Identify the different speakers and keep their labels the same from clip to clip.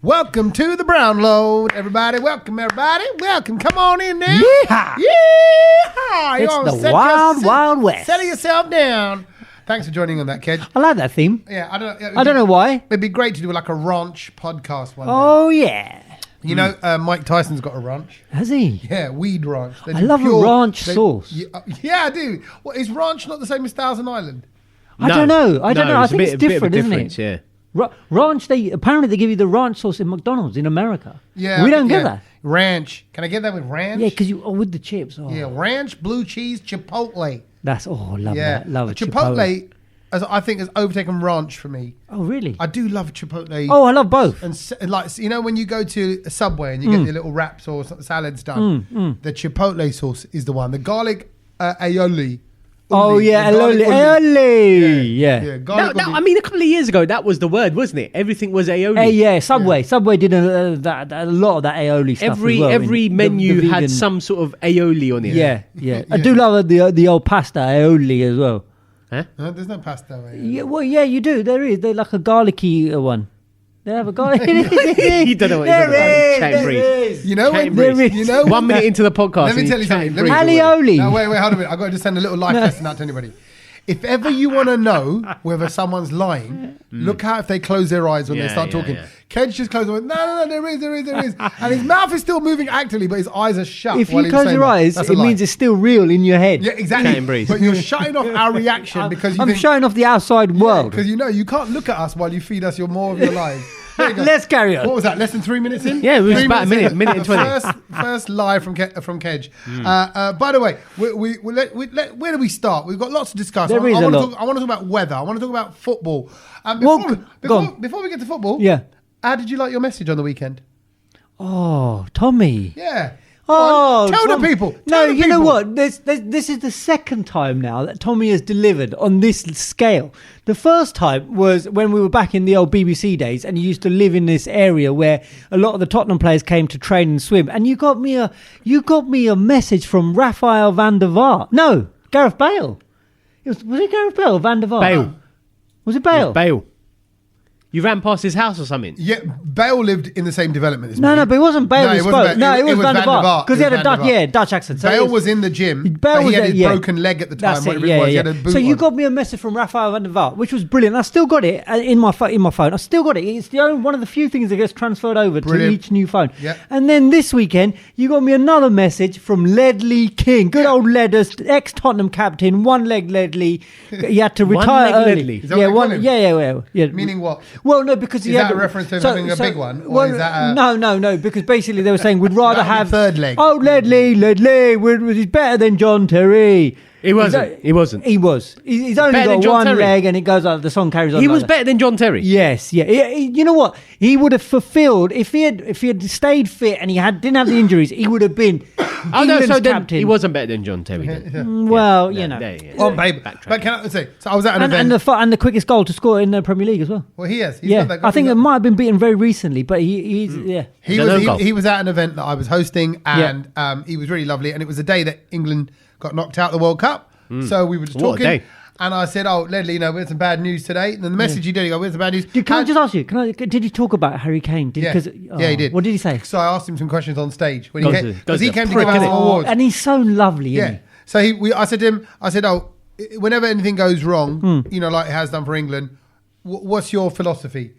Speaker 1: Welcome to the Brown Load, everybody. Welcome, everybody. Welcome. Come on in there.
Speaker 2: Yeehaw.
Speaker 1: Yeehaw.
Speaker 2: It's the wild west.
Speaker 1: Settle yourself down. Thanks for joining on that, Kedge.
Speaker 2: I like that theme.
Speaker 1: Yeah,
Speaker 2: I don't know why.
Speaker 1: It'd be great to do like a ranch podcast one day.
Speaker 2: Oh, yeah.
Speaker 1: You know, Mike Tyson's got a ranch.
Speaker 2: Has he?
Speaker 1: Yeah, weed ranch.
Speaker 2: I love a ranch sauce.
Speaker 1: Yeah, I do. Well, is ranch not the same as Thousand Island?
Speaker 2: I don't know. I think it's different, isn't it?
Speaker 3: Yeah.
Speaker 2: Ranch, apparently they give you the ranch sauce in McDonald's in America.
Speaker 1: Yeah.
Speaker 2: We don't get that.
Speaker 1: Ranch. Can I get that with ranch?
Speaker 2: Yeah, because with the chips. Oh.
Speaker 1: Yeah, ranch, blue cheese, chipotle.
Speaker 2: That's, I love that. Love it.
Speaker 1: Chipotle, I think, has overtaken ranch for me.
Speaker 2: Oh, really?
Speaker 1: I do love chipotle.
Speaker 2: Oh, I love both.
Speaker 1: And like, you know, when you go to a Subway and you get your little wraps or salads done, the chipotle sauce is the one. The garlic aioli.
Speaker 2: Oh, yeah, aioli. Yeah.
Speaker 3: I mean, a couple of years ago, that was the word, wasn't it? Everything was aioli.
Speaker 2: Yeah, Subway. Yeah. Subway did a lot of that aioli stuff as well.
Speaker 3: Every menu had some sort of aioli on it.
Speaker 2: Yeah. I do love the old pasta aioli as well.
Speaker 3: Huh?
Speaker 1: No, there's no pasta aioli.
Speaker 2: Yeah, well, yeah, you do. There is. They're like a garlicky one. They have a garlic.
Speaker 3: You don't know what
Speaker 2: there is.
Speaker 1: You know when?
Speaker 2: There is.
Speaker 1: You know
Speaker 3: 1 minute into the podcast.
Speaker 1: Let me tell you something.
Speaker 2: Alioli.
Speaker 1: No, wait, hold on a minute. I've got to just send a little life lesson out to anybody. If ever you want to know whether someone's lying, look out if they close their eyes when they start talking. Kedge just closed them. No, there is. And his mouth is still moving actively, but his eyes are shut.
Speaker 2: If you close your eyes, it means it's still real in your head.
Speaker 1: Yeah, exactly. But you're shutting off our reaction because
Speaker 2: I'm shutting off the outside world.
Speaker 1: Because you can't look at us while you feed us more of your lives.
Speaker 2: Let's carry on.
Speaker 1: What was that? Less than 3 minutes in?
Speaker 3: Yeah, it was about a minute and 20.
Speaker 1: First live from Kedge. By the way, where do we start? We've got lots to discuss. I want to talk about weather. I want to talk about football. Before we get to football, how did you like your message on the weekend?
Speaker 2: Oh, Tommy.
Speaker 1: Yeah.
Speaker 2: Tell
Speaker 1: the people.
Speaker 2: You know what? This is the second time now that Tommy has delivered on this scale. The first time was when we were back in the old BBC days, and you used to live in this area where a lot of the Tottenham players came to train and swim. And you got me a message from Raphael van der Vaart. No, Gareth Bale. Was it Gareth Bale or Van der Vaart?
Speaker 3: Bale.
Speaker 2: Was it Bale?
Speaker 3: Bale. You ran past his house or something?
Speaker 1: Yeah, Bale lived in the same development as me.
Speaker 2: No, but it wasn't Bale who spoke. No, it was Van der Vaart. Because he had a Dutch accent. So
Speaker 1: Bale was in the gym, but he had his broken leg at the time.
Speaker 2: So you got me a message from Raphael van der Vaart, which was brilliant. I still got it in my phone. I still got it. It's one of the few things that gets transferred over to each new phone.
Speaker 1: Yep.
Speaker 2: And then this weekend, you got me another message from Ledley King. Good old Ledders, ex-Tottenham captain, one-leg Ledley. He had to retire early.
Speaker 1: Yeah. Meaning what?
Speaker 2: Well, no, because he had
Speaker 1: a reference to him having a big one? Or is that
Speaker 2: No, because basically they were saying we'd rather have
Speaker 1: third leg.
Speaker 2: Oh, Ledley, he's better than John Terry.
Speaker 3: He wasn't.
Speaker 2: He was. He's only got one leg, and it goes on. The song carries on.
Speaker 3: He was better than John Terry.
Speaker 2: Yes, yeah. You know what? He would have fulfilled if he had stayed fit and he didn't have the injuries. He would have been England's captain.
Speaker 3: He wasn't better than John Terry.
Speaker 2: Well, you know.
Speaker 1: Babe. But can I say? So I was at an event,
Speaker 2: and the quickest goal to score in the Premier League as well.
Speaker 1: Well, he has.
Speaker 2: I think it might have been beaten very recently, but he
Speaker 1: was at an event that I was hosting, and he was really lovely. And it was the day that England got knocked out of the World Cup. So we were just talking, and I said, "Oh, Ledley, we had some bad news today." And then the message he did, he goes, "We had some bad news."
Speaker 2: Can I just ask you? Did you talk about Harry Kane?
Speaker 1: Yeah, he did.
Speaker 2: What did he say?
Speaker 1: So I asked him some questions on stage when because he came to give us awards,
Speaker 2: and he's so lovely. Isn't he?
Speaker 1: So I said to him, "Oh, whenever anything goes wrong, like it has done for England, what's your philosophy?"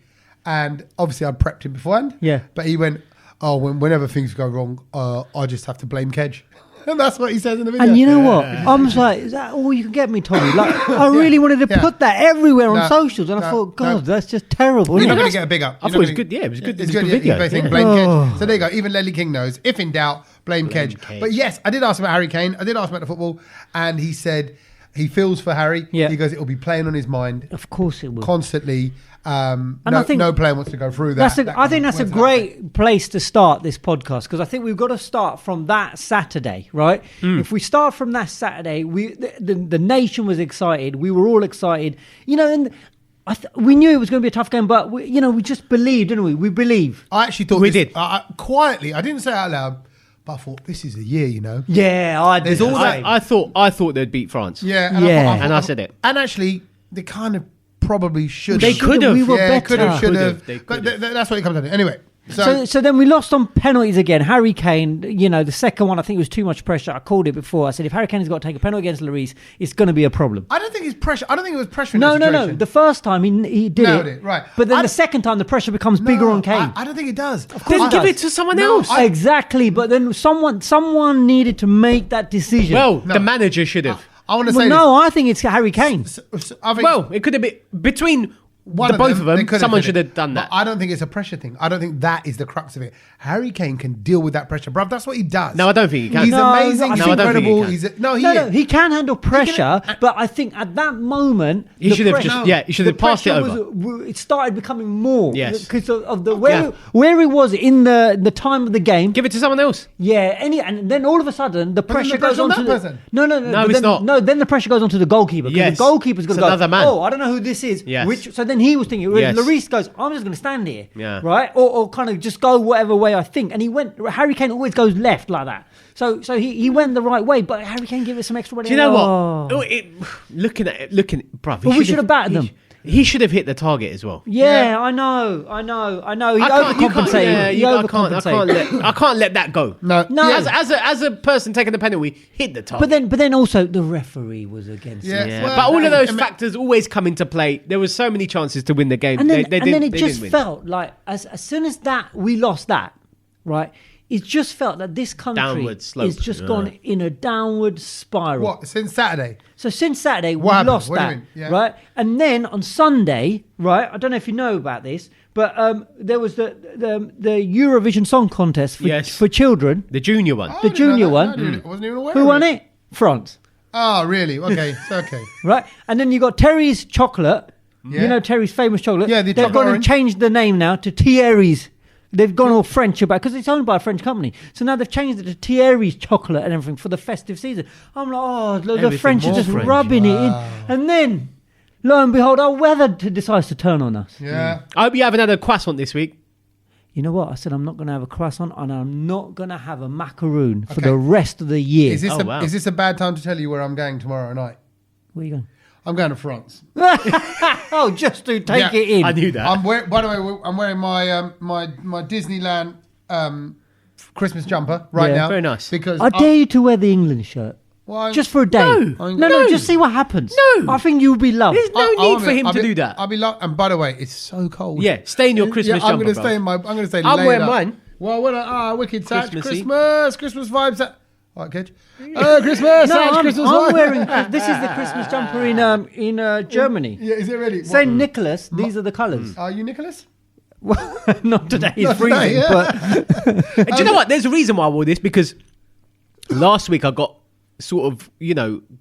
Speaker 1: And obviously, I prepped him beforehand.
Speaker 2: Yeah,
Speaker 1: but he went, "Oh, whenever things go wrong, I just have to blame Kedge." And that's what he says in the video.
Speaker 2: And you know what? I'm just like, is that all you can get me, Tommy? Like, I really wanted to put that everywhere on socials, and I thought, God, that's just terrible.
Speaker 1: You're not going to get a big up.
Speaker 3: I thought it was good. Yeah, it was good.
Speaker 1: It's good video. Blame Kedge. So there you go. Even Ledley King knows. If in doubt, blame Kedge. But yes, I did ask about Harry Kane. I did ask about the football, and he said he feels for Harry.
Speaker 2: Yeah.
Speaker 1: He goes, it will be playing on his mind.
Speaker 2: Of course it will.
Speaker 1: Constantly. I think no player wants to go through that.
Speaker 2: I think that's a great place to start this podcast, because I think we've got to start from that Saturday, right? If we start from that Saturday, the nation was excited. We were all excited, and we knew it was going to be a tough game, but we just believed, didn't we? We believe.
Speaker 1: I actually thought we did. Quietly, I didn't say it out loud, but I thought this is a year,
Speaker 2: Yeah, I did.
Speaker 3: I thought they'd beat France.
Speaker 1: Yeah,
Speaker 3: and I said it.
Speaker 1: And actually, they kind of probably should.
Speaker 3: They could have.
Speaker 2: We were better.
Speaker 1: Could have, should have. But that's what it comes down to. Anyway,
Speaker 2: So then we lost on penalties again. Harry Kane, the second one, I think it was too much pressure. I called it before. I said, if Harry Kane's got to take a penalty against Lloris, it's going to be a problem.
Speaker 1: I don't think it's pressure. I don't think it was pressure in
Speaker 2: No.
Speaker 1: that situation.
Speaker 2: The first time he did
Speaker 1: it. Right.
Speaker 2: But then the second time, the pressure becomes bigger on Kane.
Speaker 1: I don't think it does. Of
Speaker 3: course then give it to someone else.
Speaker 2: Exactly. But then someone needed to make that decision.
Speaker 3: Well, the manager should have.
Speaker 1: I want to say
Speaker 2: I think it's Harry Kane.
Speaker 3: It could have been between both of them. Someone should have done that.
Speaker 1: But I don't think it's a pressure thing. I don't think that is the crux of it. Harry Kane can deal with that pressure, bruv. That's what he does.
Speaker 3: No, I don't think he can.
Speaker 1: He's amazing. He's incredible.
Speaker 2: He can handle pressure, but I think at that moment
Speaker 3: he should have passed it over.
Speaker 2: It started becoming more because of the where he was in the time of the game.
Speaker 3: Give it to someone else.
Speaker 2: Yeah, and then all of a sudden the pressure goes on to the person. No,
Speaker 3: it's not.
Speaker 2: No, then the pressure goes on to the goalkeeper because the goalkeeper's going to go.
Speaker 3: Another man.
Speaker 2: Oh, I don't know who this is.
Speaker 3: Yes.
Speaker 2: So then he was thinking. Lloris goes, I'm just going to stand here, right, or kind of just go whatever way I think. And he went. Harry Kane always goes left like that. So he went the right way, but Harry Kane gave it some extra.
Speaker 3: Do you know what? Looking, bruv.
Speaker 2: Well, we should have battered them.
Speaker 3: He should have hit the target as well.
Speaker 2: Yeah. I know. He overcompensated.
Speaker 3: I can't let that go.
Speaker 1: No.
Speaker 3: As a person taking the penalty, hit the target.
Speaker 2: But then also the referee was against it.
Speaker 3: Yeah. But all of those factors always come into play. There was so many chances to win the game.
Speaker 2: And then it just felt like as soon as we lost that, right? It just felt that this country is just gone in a downward spiral.
Speaker 1: What, since Saturday?
Speaker 2: So since Saturday, we lost that, right? And then on Sunday, right, I don't know if you know about this, but there was the Eurovision Song Contest for children.
Speaker 3: The junior one.
Speaker 1: The
Speaker 2: junior one.
Speaker 1: I wasn't even aware
Speaker 2: Who won it? France.
Speaker 1: Oh, really? Okay, okay.
Speaker 2: Right, and then you got Teri's chocolate. Yeah. You know Teri's famous chocolate?
Speaker 1: Yeah,
Speaker 2: they've gone and changed the name now to Thierry's. They've gone all French about because it's owned by a French company. So now they've changed it to Thierry's chocolate and everything for the festive season. I'm like, the French are just rubbing it in. And then, lo and behold, our weather decides to turn on us.
Speaker 1: Yeah.
Speaker 3: I hope you haven't had a croissant this week.
Speaker 2: You know what? I said I'm not going to have a croissant and I'm not going to have a macaroon for the rest of the year.
Speaker 1: Is this a bad time to tell you where I'm going tomorrow night?
Speaker 2: Where are you going?
Speaker 1: I'm going to France.
Speaker 2: Oh, just to take it in.
Speaker 3: I knew that.
Speaker 1: By the way, I'm wearing my my Disneyland Christmas jumper right now.
Speaker 3: Very nice.
Speaker 1: Because
Speaker 2: I dare you to wear the England shirt.
Speaker 1: Why?
Speaker 2: Just for a day. No, just see what happens.
Speaker 3: No.
Speaker 2: I think you'll be loved.
Speaker 3: There's no need for him to do that.
Speaker 1: I'll be loved. And by the way, it's so cold.
Speaker 3: Yeah, stay in your Christmas jumper,
Speaker 1: I'm going to stay in my... I'm going to stay
Speaker 3: I'm wearing mine.
Speaker 1: Well, wicked Satch.
Speaker 3: Christmassy.
Speaker 1: Christmas vibes. All right, kid. Christmas.
Speaker 2: I'm wearing... This is the Christmas jumper in Germany.
Speaker 1: Yeah, is it really?
Speaker 2: St. Nicholas, these are the colours.
Speaker 1: Are you Nicholas?
Speaker 2: Well, not today. It's freezing. But
Speaker 3: do you know what? There's a reason why I wore this because last week I got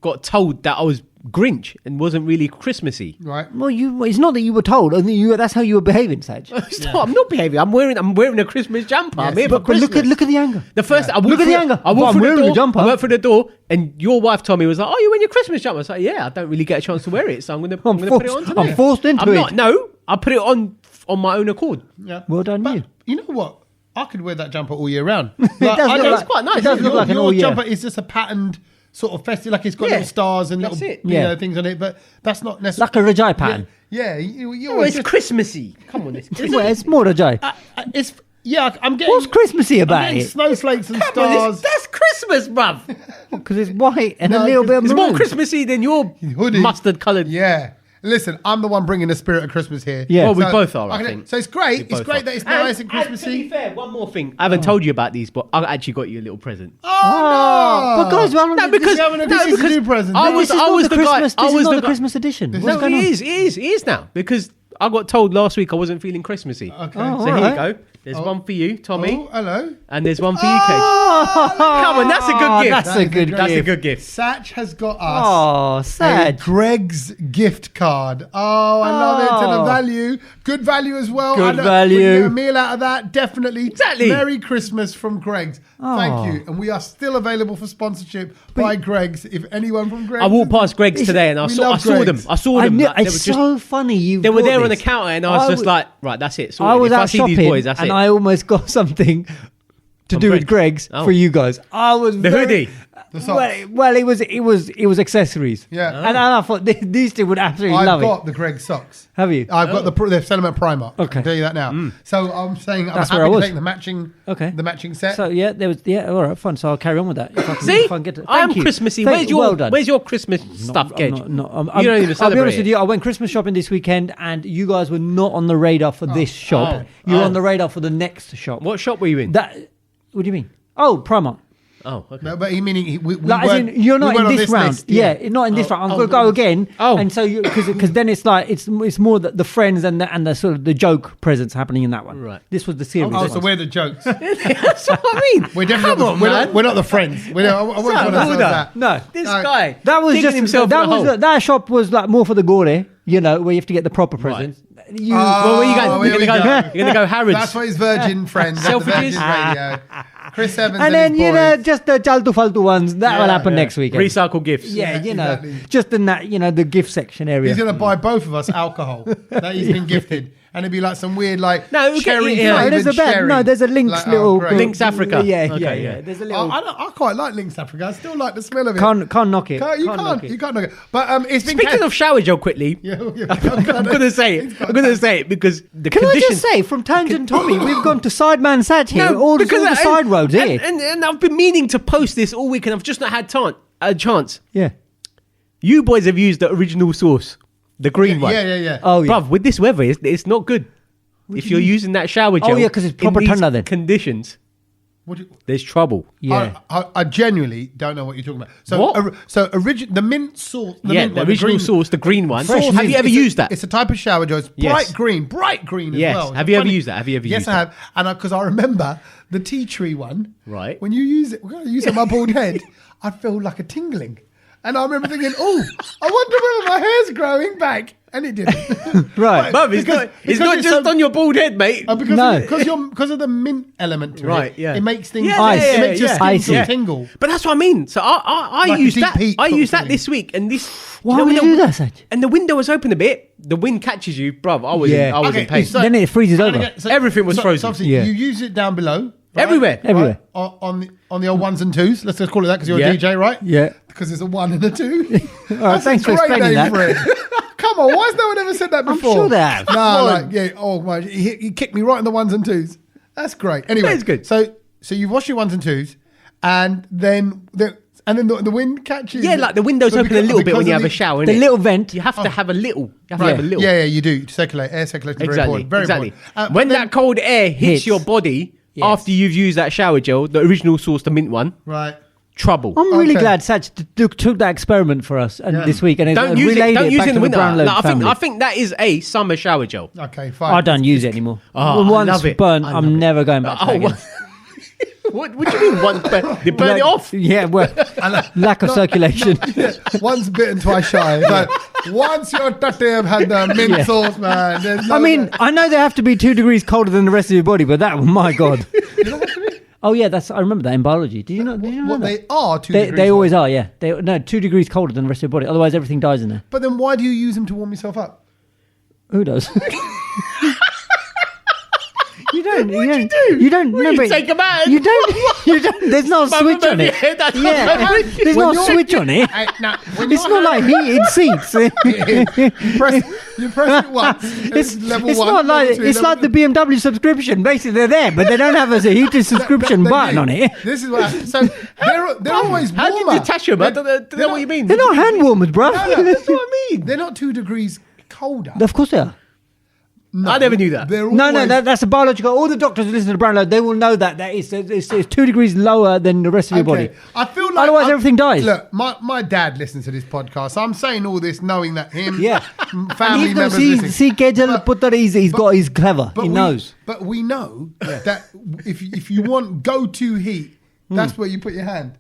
Speaker 3: got told that I was Grinch and wasn't really Christmassy.
Speaker 1: Right.
Speaker 2: Well, it's not that you were told. That's how you were behaving, Saj.
Speaker 3: I'm not behaving. I'm wearing a Christmas jumper.
Speaker 1: Yes.
Speaker 3: I'm here for Christmas.
Speaker 2: Look at the anger.
Speaker 3: The first I
Speaker 2: look at the anger.
Speaker 3: I walked through the door, and your wife told me was like, "Oh, you wearing your Christmas jumper?" I was like, "Yeah, I don't really get a chance to wear it, so I'm gonna put it on today."
Speaker 2: I'm forced into it.
Speaker 3: No, I put it on my own accord.
Speaker 1: Yeah.
Speaker 2: Well done, you.
Speaker 1: You know what? I could wear that jumper all year round.
Speaker 3: It's quite nice.
Speaker 2: It does look like an all year.
Speaker 1: Your jumper is just a patterned sort of festive, like it's got little stars and little things on it, but that's not necessarily
Speaker 2: like a Rajai pattern.
Speaker 1: Yeah,
Speaker 3: it's Christmassy. Come on,
Speaker 2: it's more Rajai.
Speaker 1: I'm getting.
Speaker 2: What's Christmassy about it?
Speaker 1: Snowflakes and stars.
Speaker 3: That's Christmas, bruv.
Speaker 2: Because it's white and a little bit of maroon.
Speaker 3: It's more Christmassy than your hoodie, mustard coloured.
Speaker 1: Yeah. Listen, I'm the one bringing the spirit of Christmas here.
Speaker 2: Yeah.
Speaker 3: Well, we both are, I think.
Speaker 1: So it's great. It's great that it's nice and Christmassy.
Speaker 3: To be fair, one more thing. I haven't told you about these, but I actually got you a little present.
Speaker 1: Oh, no.
Speaker 2: But guys,
Speaker 1: this is a new present.
Speaker 2: I was the Christmas edition.
Speaker 3: No, it is now because I got told last week I wasn't feeling Christmassy.
Speaker 1: Okay.
Speaker 3: So here you go. There's one for you, Tommy.
Speaker 1: Oh, hello.
Speaker 3: And there's one for you, Cage. Come on, that's a good gift.
Speaker 2: That's a good gift.
Speaker 1: Satch has got us
Speaker 2: Satch.
Speaker 1: a Greg's gift card. Oh, I love it. And a value. Good value as well.
Speaker 2: Good value.
Speaker 1: We can get a meal out of that, definitely.
Speaker 3: Exactly.
Speaker 1: Merry Christmas from Greg's. Thank you. And we are still available for sponsorship by Greg's. If anyone from Greg's...
Speaker 3: I walked past Greg's today and I saw them.
Speaker 2: It's so funny.
Speaker 3: They were there on the counter and I was just like, right, that's it.
Speaker 2: I was out
Speaker 3: shopping
Speaker 2: these
Speaker 3: boys, that's
Speaker 2: and I almost got something to do with Greg's for you guys.
Speaker 3: The hoodie.
Speaker 1: The socks.
Speaker 2: Well, it was accessories.
Speaker 1: Yeah.
Speaker 2: And I thought these two would absolutely love
Speaker 1: I've
Speaker 2: it.
Speaker 1: got the Greg socks.
Speaker 2: Have you?
Speaker 1: I've got the Sentiment Primer.
Speaker 2: Okay.
Speaker 1: I can tell you that now. So I'm saying
Speaker 2: That's
Speaker 1: I'm
Speaker 2: where I
Speaker 1: happy to
Speaker 2: was.
Speaker 1: take the matching.
Speaker 2: Okay.
Speaker 1: The matching set.
Speaker 2: So all right, fine. So I'll carry on with that. If I can,
Speaker 3: See,
Speaker 2: if I can get to,
Speaker 3: I am
Speaker 2: thank you.
Speaker 3: Christmassy.
Speaker 2: Well done.
Speaker 3: Where's your Christmas stuff, Kedge?
Speaker 2: I'm not,
Speaker 3: You don't even
Speaker 2: I'll be
Speaker 3: celebrate
Speaker 2: honest with
Speaker 3: it.
Speaker 2: you. I went Christmas shopping this weekend, and you guys were not on the radar for this shop. You're on the radar for the next shop.
Speaker 3: What shop were you in?
Speaker 2: That? What do you mean? Oh, Primark.
Speaker 3: Oh, okay.
Speaker 1: No, but we
Speaker 2: Like, as in, you're not in this round.
Speaker 1: List,
Speaker 2: Yeah, not in this round. I'm going to go again.
Speaker 3: Oh.
Speaker 2: And so because then it's like it's more the friends and the sort of the joke presents happening in that one.
Speaker 3: Right.
Speaker 2: This was the series.
Speaker 1: Oh, so
Speaker 2: one.
Speaker 1: we're the jokes.
Speaker 3: That's what I mean.
Speaker 1: We're definitely we're not the friends. I wouldn't call ourselves that.
Speaker 2: No,
Speaker 3: This guy.
Speaker 2: that was
Speaker 3: digging
Speaker 2: just
Speaker 3: himself in a hole.
Speaker 2: that shop was like more for the gore, where you have to get the proper presents.
Speaker 3: Well, where you going?
Speaker 1: here we go.
Speaker 3: You're gonna go Harrods.
Speaker 1: That's what his Virgin friends at the
Speaker 3: Selfridges.
Speaker 1: Virgin Radio. Chris Evans
Speaker 2: and then
Speaker 1: his boys.
Speaker 2: just the Chaltu Faltu ones that will happen
Speaker 1: yeah.
Speaker 2: next weekend.
Speaker 3: Recycle gifts.
Speaker 2: Yeah,
Speaker 1: exactly.
Speaker 2: just in that the gift section area.
Speaker 1: He's going to buy both of us alcohol that he's been gifted. And it'd be like some weird, like,
Speaker 3: No, okay,
Speaker 1: cherry
Speaker 3: yeah.
Speaker 1: flavoured cherry.
Speaker 2: There's a Lynx
Speaker 1: Like,
Speaker 2: little
Speaker 1: great.
Speaker 3: Lynx Africa.
Speaker 2: Yeah,
Speaker 3: Okay,
Speaker 2: yeah.
Speaker 3: yeah.
Speaker 2: There's a little.
Speaker 1: I quite like Lynx Africa. I still like the smell of it.
Speaker 2: Can't knock it.
Speaker 1: You
Speaker 2: knock it.
Speaker 1: can't knock it. But it's been...
Speaker 3: Speaking of shower gel, quickly,
Speaker 1: Yeah,
Speaker 3: I'm gonna say it. I'm gonna say it because the
Speaker 2: Can I
Speaker 3: conditions.
Speaker 2: just say, from Tangent Tommy, we've gone to Sideman Sat here, all
Speaker 3: because
Speaker 2: the side roads here.
Speaker 3: and I've been meaning to post this all week, and I've just not had a chance.
Speaker 2: Yeah.
Speaker 3: You boys have used the original sauce, the green one.
Speaker 1: Yeah.
Speaker 2: Oh, yeah.
Speaker 3: Bruv, with this weather, it's not good. If you're using that shower gel,
Speaker 2: Oh, yeah, 'cause it's proper
Speaker 3: in these
Speaker 2: thunder then.
Speaker 3: conditions, there's trouble.
Speaker 2: Yeah.
Speaker 1: I genuinely don't know what you're talking about. So,
Speaker 3: What?
Speaker 1: the mint sauce...
Speaker 3: The original sauce, the green one.
Speaker 1: Sauce
Speaker 3: Have
Speaker 1: is-
Speaker 3: you ever
Speaker 1: it's
Speaker 3: used that?
Speaker 1: It's a type of shower gel. It's
Speaker 3: Yes.
Speaker 1: bright green as
Speaker 3: Yes.
Speaker 1: well.
Speaker 3: Have you ever used that? Have you ever
Speaker 1: Yes,
Speaker 3: used
Speaker 1: I
Speaker 3: that?
Speaker 1: have. And because I remember the tea tree one.
Speaker 3: Right.
Speaker 1: When you use it, when I use it on my bald head, I feel like a tingling. And I remember thinking, I wonder whether my hair's growing back. And it didn't.
Speaker 2: Right.
Speaker 3: Bruv, it's not just on your bald head, mate.
Speaker 1: Because of the mint element to it.
Speaker 3: Right, yeah.
Speaker 1: It makes things...
Speaker 3: Yeah,
Speaker 2: Ice.
Speaker 1: It makes your skin
Speaker 2: Icy.
Speaker 1: sort of tingle.
Speaker 3: But that's what I mean. So I
Speaker 1: Like a
Speaker 3: used
Speaker 1: deep
Speaker 3: that.
Speaker 1: heat
Speaker 3: I
Speaker 1: sort of
Speaker 3: used that
Speaker 1: feeling.
Speaker 3: this week, and this.
Speaker 2: Why
Speaker 3: when
Speaker 2: would you do that, Saj?
Speaker 3: And the window was open a bit. The wind catches you, bruv. I was in pain.
Speaker 1: so-
Speaker 2: Then it freezes
Speaker 1: And
Speaker 2: over.
Speaker 1: again,
Speaker 3: Everything was frozen.
Speaker 1: So obviously
Speaker 2: Yeah.
Speaker 1: you use it down below. Right?
Speaker 3: Everywhere.
Speaker 2: Everywhere.
Speaker 1: Right? On the old ones and twos. Let's just call it that because you're
Speaker 3: Yeah.
Speaker 1: a DJ, right?
Speaker 2: Yeah.
Speaker 1: Because there's a 1 and a 2.
Speaker 2: All right, thanks for explaining that.
Speaker 1: For it. Come on, why has no one ever said that
Speaker 2: I'm
Speaker 1: before?
Speaker 2: sure they have.
Speaker 1: Oh my, he kicked me right in the 1s and 2s. That's great. Anyway,
Speaker 3: That's good.
Speaker 1: So you wash your 1s and 2s, and then the wind catches.
Speaker 3: Yeah, like the windows
Speaker 1: But
Speaker 3: open a little bit
Speaker 1: because
Speaker 3: when you
Speaker 1: of
Speaker 3: have a shower.
Speaker 2: The
Speaker 3: innit?
Speaker 2: little vent.
Speaker 3: You have to have a little. You have to
Speaker 1: Right.
Speaker 3: have a little.
Speaker 1: Yeah, you do. Circulate, air circulation is very
Speaker 3: Exactly.
Speaker 1: important. Very
Speaker 3: exactly.
Speaker 1: important.
Speaker 3: When
Speaker 1: Then-
Speaker 3: that cold air hits
Speaker 2: Hits.
Speaker 3: your body
Speaker 2: Yes.
Speaker 3: after you've used that shower gel, the original sauce, the mint one,
Speaker 1: Right.
Speaker 3: trouble.
Speaker 2: I'm really
Speaker 1: Okay.
Speaker 2: glad Saj took that experiment for us this week and
Speaker 3: Don't use it.
Speaker 2: relayed
Speaker 3: Don't use
Speaker 2: back
Speaker 3: it in
Speaker 2: to
Speaker 3: the winter.
Speaker 2: Brownlow
Speaker 3: Like,
Speaker 2: family.
Speaker 3: I think that is a summer shower gel.
Speaker 1: Okay, fine.
Speaker 2: I don't use it anymore.
Speaker 3: Oh, I
Speaker 2: Once
Speaker 3: love it.
Speaker 2: burnt,
Speaker 3: I love
Speaker 2: I'm
Speaker 3: it.
Speaker 2: never going back to that again.
Speaker 3: What do you mean? They burn it off.
Speaker 2: Yeah, well, lack of circulation.
Speaker 1: Once bitten, twice shy. So once your tatty have had the mint
Speaker 2: Yeah.
Speaker 1: sauce, man. there's no-
Speaker 2: I mean, I know they have to be 2 degrees colder than the rest of your body, but that, my God. Oh yeah, I remember that in biology. Did you know? Did you know
Speaker 1: Well,
Speaker 2: that?
Speaker 1: they are 2
Speaker 2: They
Speaker 1: degrees.
Speaker 2: always are. Yeah, 2 degrees colder than the rest of your body. Otherwise, everything dies in there.
Speaker 1: But then why do you use them to warm yourself up?
Speaker 2: Who does? You don't.
Speaker 3: What
Speaker 2: you
Speaker 3: do you
Speaker 2: don't.
Speaker 3: do?
Speaker 2: You don't.
Speaker 3: Well,
Speaker 2: no,
Speaker 3: you
Speaker 2: but
Speaker 3: take 'em out.
Speaker 2: You don't. You don't. There's no
Speaker 3: Bum
Speaker 2: switch
Speaker 3: above
Speaker 2: on
Speaker 3: your
Speaker 2: it.
Speaker 3: head, that's
Speaker 2: Yeah,
Speaker 3: not
Speaker 2: there's no switch on it.
Speaker 1: Now, when
Speaker 2: It's
Speaker 1: you're
Speaker 2: not like
Speaker 1: having-
Speaker 2: heated seats.
Speaker 1: you press it once.
Speaker 2: It's
Speaker 1: level
Speaker 2: it's
Speaker 1: 1.
Speaker 2: not like
Speaker 1: level 2,
Speaker 2: it's
Speaker 1: level
Speaker 2: like the BMW subscription. Basically, they're there, but they don't have a heated subscription
Speaker 1: They
Speaker 2: button
Speaker 1: do.
Speaker 2: on it.
Speaker 1: This is what. So they're always warmer.
Speaker 3: How do you detach them? I don't know what you mean.
Speaker 2: They're not hand warmers, bro.
Speaker 3: That's what I mean.
Speaker 1: They're not 2 degrees colder.
Speaker 2: Of course they are.
Speaker 1: No,
Speaker 3: I never knew that.
Speaker 1: They're
Speaker 2: No,
Speaker 1: always,
Speaker 2: that's a biological. All the doctors who listen to Brownlow, they will know that it's 2 degrees lower than the rest of your body.
Speaker 1: I feel like
Speaker 2: Otherwise, everything dies.
Speaker 1: Look, my dad listens to this podcast. So I'm saying all this knowing that him,
Speaker 2: Yeah.
Speaker 1: family
Speaker 2: And
Speaker 1: members
Speaker 2: he's
Speaker 1: listen.
Speaker 2: see Kejal Putter, he's clever. He knows.
Speaker 1: But we know that if you want go-to heat, that's where you put your hand.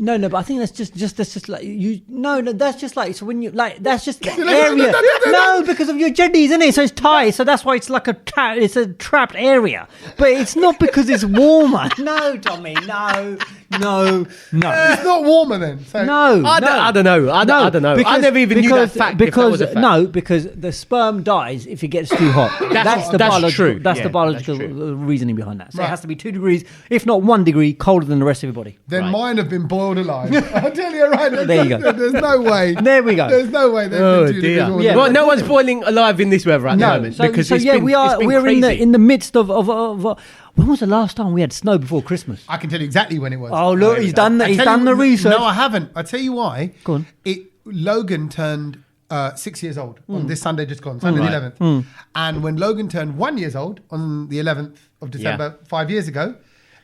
Speaker 2: No, but I think that's just like you. No, that's just like so when you like that's just the area. No, because of your jennies, isn't it? So it's tight, so that's why it's like it's a trapped area. But it's not because it's warmer. No, Tommy, no.
Speaker 1: It's not warmer then. So.
Speaker 2: No,
Speaker 3: I don't know. I don't know. I never even knew that fact.
Speaker 2: Because
Speaker 3: if that was a fact.
Speaker 2: no, because the sperm dies if it gets too hot. That's the biological reasoning behind that. So it has to be 2 degrees, if not 1 degree, colder than the rest of your body.
Speaker 1: Then mine have been boiled alive. I tell you right.
Speaker 2: There you go.
Speaker 1: There's no way.
Speaker 2: There we go.
Speaker 1: There's no way.
Speaker 3: Oh dear.
Speaker 2: Yeah,
Speaker 3: well, no one's boiling alive in this weather at the moment because
Speaker 2: we're in the midst of when was the last time we had snow before Christmas?
Speaker 1: I can tell you exactly when it was.
Speaker 2: Oh look, he's done the research.
Speaker 1: No, I haven't. I tell you why.
Speaker 2: Go on.
Speaker 1: Logan turned 6 years old on this Sunday just gone, Sunday the 11th. And when Logan turned 1 year old on the 11th of December 5 years ago,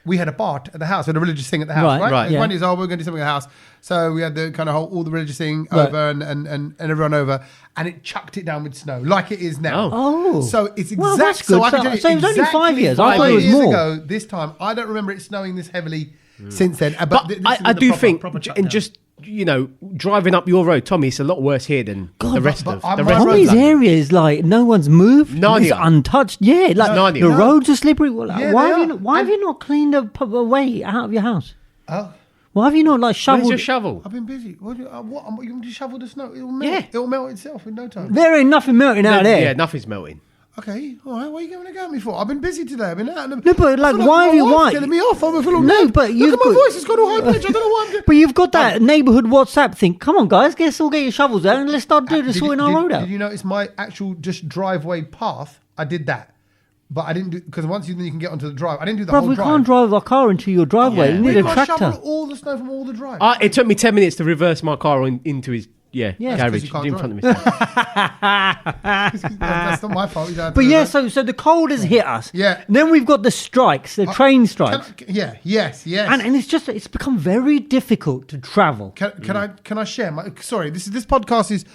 Speaker 1: we had a bar at the house. We had a religious thing at the house, right? 1 year old, we were going to do something at the house. So we had the kind of all the religious thing over and everyone over, and it chucked it down with snow like it is now.
Speaker 2: Oh.
Speaker 1: So it's exactly.
Speaker 2: Well, that's good.
Speaker 1: So I can tell you
Speaker 2: so it was only 5 years. I thought it was
Speaker 1: years
Speaker 2: more.
Speaker 1: ago, this time, I don't remember it snowing this heavily since then.
Speaker 3: But I do think, and just driving up your road, Tommy, it's a lot worse here than the rest of the rest
Speaker 2: Tommy's
Speaker 3: of
Speaker 2: area is like no one's moved. It's untouched. Yeah, like
Speaker 3: Narnia.
Speaker 2: the roads are slippery. Why have you not cleaned the way out of your house?
Speaker 1: Oh.
Speaker 2: Why have you not like shoveled?
Speaker 3: Where's your shovel?
Speaker 1: I've been busy. What? You want to shovel the snow? It'll melt.
Speaker 3: Yeah.
Speaker 1: It'll melt itself in no time.
Speaker 2: There ain't nothing melting out there.
Speaker 3: Yeah, nothing's melting.
Speaker 1: Okay, all right. What are you going to go at me for? I've been busy today. I've been out.
Speaker 2: No, but like, why have you? Why
Speaker 1: getting me off? I'm a little
Speaker 2: no, but
Speaker 1: look at my voice. It's got all high pitch. I don't know why.
Speaker 2: But you've got that neighbourhood WhatsApp thing. Come on, guys, let's all get your shovels out and let's start sorting our road out.
Speaker 1: Did you notice my actual just driveway path? I did that. But I didn't do because once you can get onto the drive. I didn't do the whole drive.
Speaker 2: We can't drive our car into your driveway. You need a tractor.
Speaker 1: Shovel all the snow from all the drive.
Speaker 3: It took me 10 minutes to reverse my car into his garage in front of me.
Speaker 1: That's not my fault.
Speaker 2: But so the cold has hit us.
Speaker 1: Yeah.
Speaker 2: And then we've got the strikes, the train strikes.
Speaker 1: Yes.
Speaker 2: And it's become very difficult to travel.
Speaker 1: Can I share sorry, this podcast is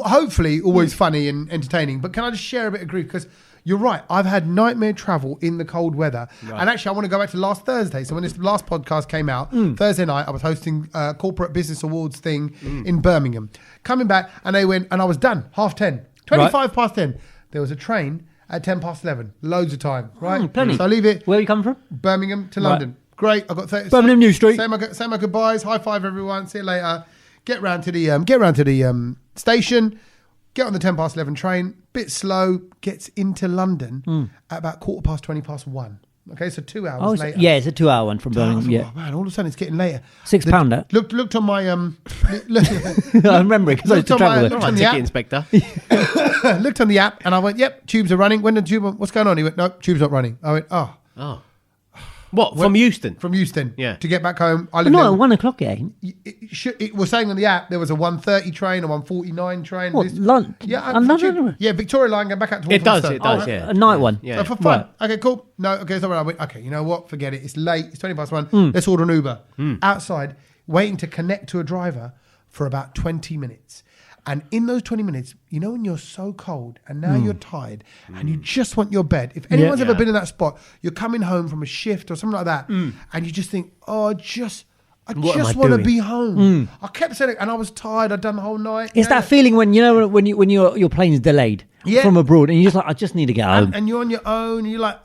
Speaker 1: hopefully always funny and entertaining, but can I just share a bit of grief because you're right. I've had nightmare travel in the cold weather. Right. And actually, I want to go back to last Thursday. So when this last podcast came out, Thursday night, I was hosting a corporate business awards thing in Birmingham. Coming back, and they went, and I was done, 10:30. 25 past 10. There was a train at 10 past 11. Loads of time, right?
Speaker 2: Plenty.
Speaker 1: So I leave it.
Speaker 2: Where are you coming from?
Speaker 1: Birmingham to London. Great. I got
Speaker 2: Birmingham New Street.
Speaker 1: Say my goodbyes. High five, everyone. See you later. Get round to the station. Get on the 10 past 11 train, bit slow, gets into London at about 1:15 Okay, so 2 hours later.
Speaker 2: Yeah, it's a 2 hour one from Birmingham. Yeah.
Speaker 1: Oh man, all of a sudden it's getting later.
Speaker 2: £6 that.
Speaker 1: Looked on my
Speaker 2: I remember it because I used to travel there.
Speaker 1: Looked on the app.
Speaker 3: Inspector.
Speaker 1: Looked on the app and I went, yep, tubes are running. When the tube, what's going on? He went, no, tube's not running. I went, oh.
Speaker 3: What, from Euston?
Speaker 1: From Euston.
Speaker 3: Yeah.
Speaker 1: To get back home.
Speaker 2: Not at 1 o'clock, it ain't.
Speaker 1: It was saying on the app there was a 1:30 train, a 1:49 train.
Speaker 2: What,
Speaker 1: London? Yeah, Victoria Line going back out to
Speaker 3: It does, yeah.
Speaker 2: A night one.
Speaker 3: Yeah.
Speaker 1: So for fun. Right. Okay, cool. No, okay, so I went, okay, you know what? Forget it. It's late. It's 20 past 1. Let's order an Uber. Outside, waiting to connect to a driver for about 20 minutes. And in those 20 minutes, when you're so cold and now you're tired and you just want your bed. If anyone's ever been in that spot, you're coming home from a shift or something like that and you just think, I just want to be home. I kept saying it and I was tired. I'd done the whole night.
Speaker 2: It's that feeling when your plane's delayed from abroad and you're just like, I just need to get home.
Speaker 1: And you're on your own and you're like,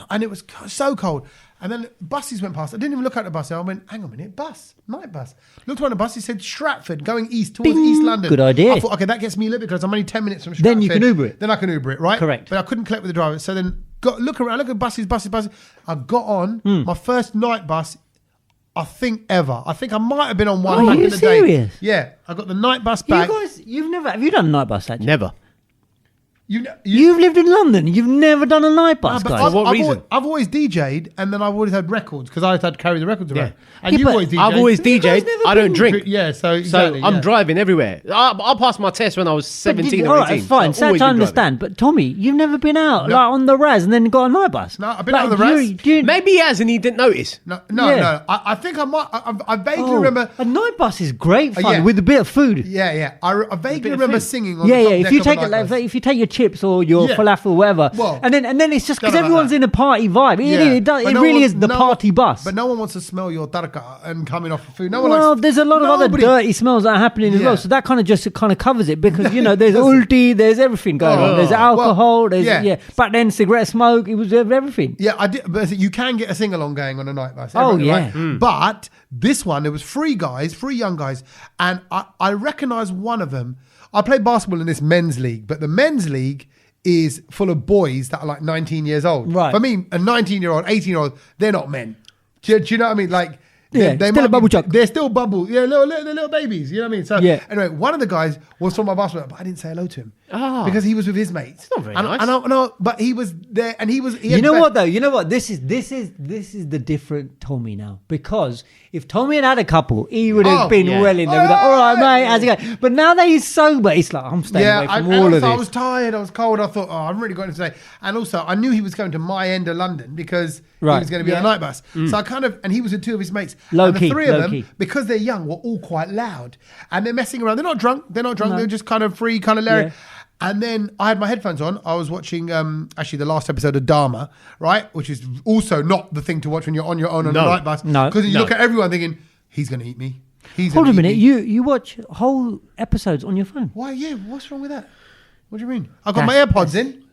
Speaker 1: and it was so cold. And then buses went past. I didn't even look at the bus. I went, hang on a minute, night bus. Looked on the bus. It said Stratford, going east towards East London.
Speaker 2: Good idea.
Speaker 1: I thought, okay, that gets me a little bit because I'm only 10 minutes from Stratford.
Speaker 2: Then you can Uber it.
Speaker 1: Then I can Uber it, right?
Speaker 2: Correct.
Speaker 1: But I couldn't collect with the driver. So then look at buses. I got on my first night bus, I think ever. I think I might have been on one back in the
Speaker 2: serious?
Speaker 1: day. Yeah, I got the night bus back.
Speaker 2: You guys, have you done a night bus actually?
Speaker 3: Never.
Speaker 2: You've lived in London. You've never done a night bus, guys.
Speaker 3: For what reason?
Speaker 1: I've always DJ'd, and then I've always had records because I had to carry the records around. And
Speaker 2: Yeah,
Speaker 1: you've
Speaker 2: but
Speaker 1: always DJ'd.
Speaker 3: I've always DJ'd. I don't drink.
Speaker 1: Yeah, so exactly.
Speaker 3: So I'm driving everywhere. I passed my test when I was 17 or 18.
Speaker 2: All right, fine.
Speaker 3: So
Speaker 2: I understand. But Tommy, you've never been out on the Raz and then got a night bus.
Speaker 1: No, I've been out on the Raz.
Speaker 3: Maybe he has and he didn't notice.
Speaker 1: No. I think I might. I vaguely remember.
Speaker 2: A night bus is great fun with a bit of food.
Speaker 1: Yeah. I vaguely remember singing on
Speaker 2: Yeah.
Speaker 1: the top deck
Speaker 2: If you
Speaker 1: of a night bus.
Speaker 2: if you take your chips or your falafel, whatever.
Speaker 1: Well,
Speaker 2: and then it's just because everyone's in a party vibe. It really is the party bus.
Speaker 1: But no one wants to smell your tarka and coming off the food. No one
Speaker 2: well,
Speaker 1: likes,
Speaker 2: there's a lot of other dirty smells that are happening as well. So that kind of covers it because there's ulti, there's everything going on. There's alcohol. Back then cigarette smoke. It was everything.
Speaker 1: Yeah, I did. But you can get a sing along going on a night bus.
Speaker 2: Right?
Speaker 1: But this one, there was three young guys, and I recognise one of them. I played basketball in this men's league, but the men's league is full of boys that are like 19 years old.
Speaker 2: Right.
Speaker 1: For me, a 19-year-old, 18-year-old, they're not men. Do you know what I mean? Like, they
Speaker 2: still a bubble chuck.
Speaker 1: They're still bubble. Yeah, little babies. You know what I mean? So anyway, one of the guys was from my basketball, but I didn't say hello to him because he was with his mates.
Speaker 3: It's not very nice.
Speaker 1: No, but he was there, and he was.
Speaker 2: You know what though? You know what? This is the different Tommy now, because if Tommy had a couple, he would have been well in there. Like, all right, mate, how's it going? But now that he's sober, it's like I'm staying away from all of this.
Speaker 1: I was tired. I was cold. I thought, I haven't really got him today. And also, I knew he was going to my end of London because he was going to be on a night bus. So I and he was with two of his mates.
Speaker 2: Low
Speaker 1: and
Speaker 2: key,
Speaker 1: the three of them, because they're young, were all quite loud. And they're messing around. They're not drunk. No. They're just kind of free, kind of hilarious. Yeah. And then I had my headphones on. I was watching actually the last episode of Dharma, right? Which is also not the thing to watch when you're on your own on a night bus.
Speaker 2: No.
Speaker 1: Because you look at everyone thinking, he's going to eat me.
Speaker 2: Hold a minute. You watch whole episodes on your phone?
Speaker 1: Why? Yeah. What's wrong with that? What do you mean? I've got my AirPods in.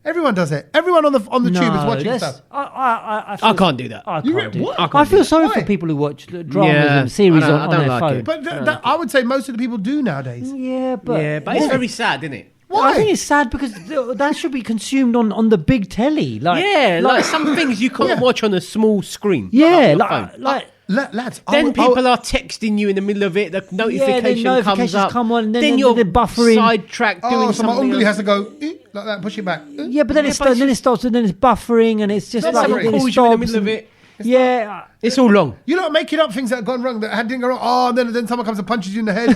Speaker 1: Everyone does it. Everyone on the tube is watching stuff.
Speaker 3: I can't do that.
Speaker 2: I feel sorry for people who watch dramas and series on their phone.
Speaker 1: But I would say most of the people do nowadays.
Speaker 2: Yeah, but
Speaker 3: it's very sad, isn't it?
Speaker 1: Why?
Speaker 2: I think it's sad because that should be consumed on the big telly.
Speaker 3: Like some things you can't watch on a small screen.
Speaker 2: Yeah,
Speaker 1: lads.
Speaker 3: Then people are texting you in the middle of it. The notification comes up.
Speaker 2: Come on,
Speaker 3: then you're buffering, sidetracked doing
Speaker 1: something. So my ungly has to go like that, push it back.
Speaker 2: Yeah, but then it starts, and then it's buffering, and it's just like
Speaker 3: someone calls you in the middle of it. It's all long.
Speaker 1: You're not making up things that have gone wrong that didn't go wrong. Oh, and then someone comes and punches you in the head.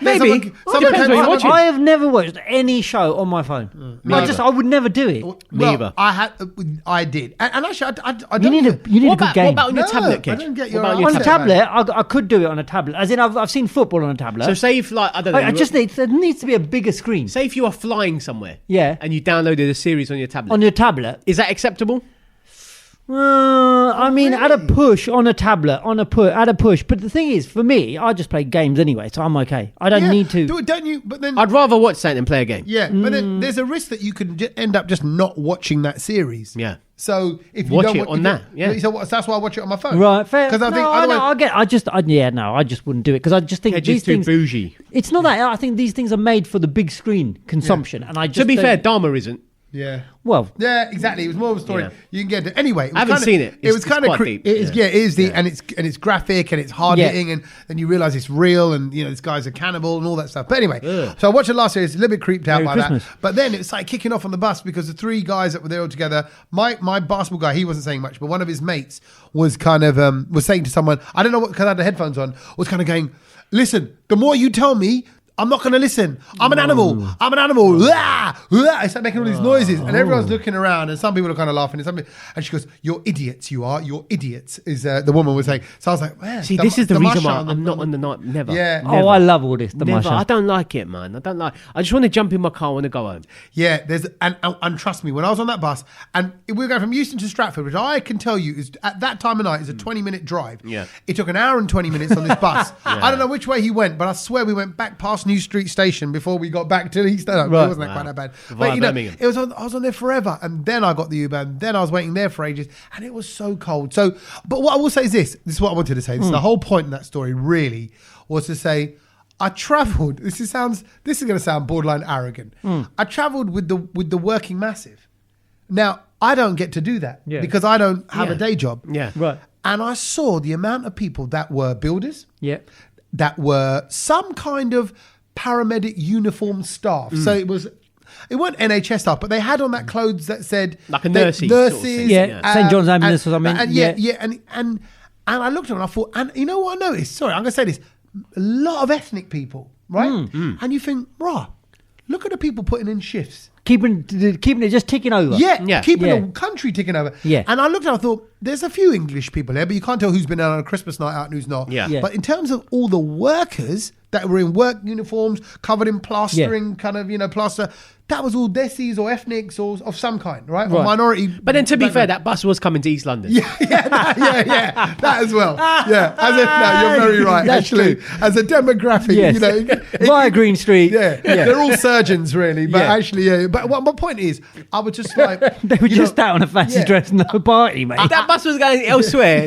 Speaker 3: Maybe.
Speaker 2: I have never watched any show on my phone. I would never do it.
Speaker 1: Neither. I did. And actually, I don't.
Speaker 2: You need a good game.
Speaker 3: What about on your tablet, Kedge?
Speaker 1: I don't get your
Speaker 2: on a tablet. I could do it on a tablet. As in, I've seen football on a tablet.
Speaker 3: So say if I don't know.
Speaker 2: There needs to be a bigger screen.
Speaker 3: Say if you are flying somewhere.
Speaker 2: Yeah.
Speaker 3: And you downloaded a series on your tablet.
Speaker 2: On your tablet.
Speaker 3: Is that acceptable?
Speaker 2: I mean, at a push on a tablet, at a push. But the thing is, for me, I just play games anyway, so I'm okay. I don't need to.
Speaker 1: Do it, don't you? But then
Speaker 3: I'd rather watch something than play a game.
Speaker 1: Yeah, but then there's a risk that you could end up just not watching that series.
Speaker 3: Yeah.
Speaker 1: So if you
Speaker 3: watch
Speaker 1: don't
Speaker 3: it on that,
Speaker 1: so that's why I watch it on my phone.
Speaker 2: Right, fair.
Speaker 1: Because I think
Speaker 2: I just wouldn't do it because I just think these things.
Speaker 3: Too bougie.
Speaker 2: It's not that. I think these things are made for the big screen consumption, and I just.
Speaker 3: To be fair, Dharma isn't.
Speaker 1: Yeah.
Speaker 2: Well.
Speaker 1: Yeah, exactly. It was more of a story. Yeah. You can get it anyway.
Speaker 3: I haven't seen it.
Speaker 1: It was kind of deep. It is. Yeah, it is deep, and it's graphic and it's hard hitting, and then you realise it's real, and this guy's a cannibal and all that stuff. But anyway, so I watched it last year. It's a little bit creeped out by that. But then it started kicking off on the bus because the three guys that were there all together. My basketball guy, he wasn't saying much, but one of his mates was kind of was saying to someone, I don't know what, because I had the headphones on, was kind of going, listen, the more you tell me, I'm not going to listen. I'm an animal. I'm an animal. I start making all these noises, and everyone's looking around, and some people are kind of laughing. And she goes, "You're idiots. You are. You're idiots." Is the woman was saying. So I was like, man.
Speaker 3: See, this is the reason why I'm not on the night. Never.
Speaker 1: Yeah.
Speaker 2: Never. I love all this.
Speaker 3: Never. I don't like it, man. I just want to jump in my car. I want to go home.
Speaker 1: Yeah. And trust me, when I was on that bus, and we were going from Euston to Stratford, which I can tell you is at that time of night is a 20-minute drive.
Speaker 3: Yeah.
Speaker 1: It took an hour and 20 minutes on this bus. I don't know which way he went, but I swear we went back past New Street Station before we got back to East. It wasn't quite that bad. But I was on there forever, and then I got the Uber, and then I was waiting there for ages, and it was so cold. So, but what I will say is this is what I wanted to say. This is the whole point in that story really was to say I travelled. This is going to sound borderline arrogant. I travelled with the working massive. Now I don't get to do that because I don't have a day job.
Speaker 3: Yeah,
Speaker 2: right.
Speaker 1: And I saw the amount of people that were builders.
Speaker 2: Yeah.
Speaker 1: That were some kind of paramedic uniform staff. So it weren't NHS staff, but they had on that clothes that said
Speaker 3: like a nurses,
Speaker 1: sort of
Speaker 2: St. John's Ambulance or something.
Speaker 1: And I looked at them and I thought, and you know what I noticed? Sorry, I'm going to say this: a lot of ethnic people, right? And you think, look at the people putting in shifts,
Speaker 2: keeping it just ticking over.
Speaker 1: Keeping the country ticking over.
Speaker 2: Yeah.
Speaker 1: And I looked at it, I thought, there's a few English people here, but you can't tell who's been out on a Christmas night out and who's not.
Speaker 3: Yeah.
Speaker 1: But in terms of all the workers that were in work uniforms, covered in plastering, plaster, that was all Desis or ethnics or of some kind, right? Or minority.
Speaker 3: But then, to be fair, that bus was coming to East London.
Speaker 1: Yeah, that as well. Yeah, you're very right. Actually, as a demographic,
Speaker 2: via Green Street.
Speaker 1: They're all surgeons, really. But actually, But what my point is, I was just like
Speaker 2: they were just out on a fancy dress and a party, mate.
Speaker 3: That bus was going elsewhere.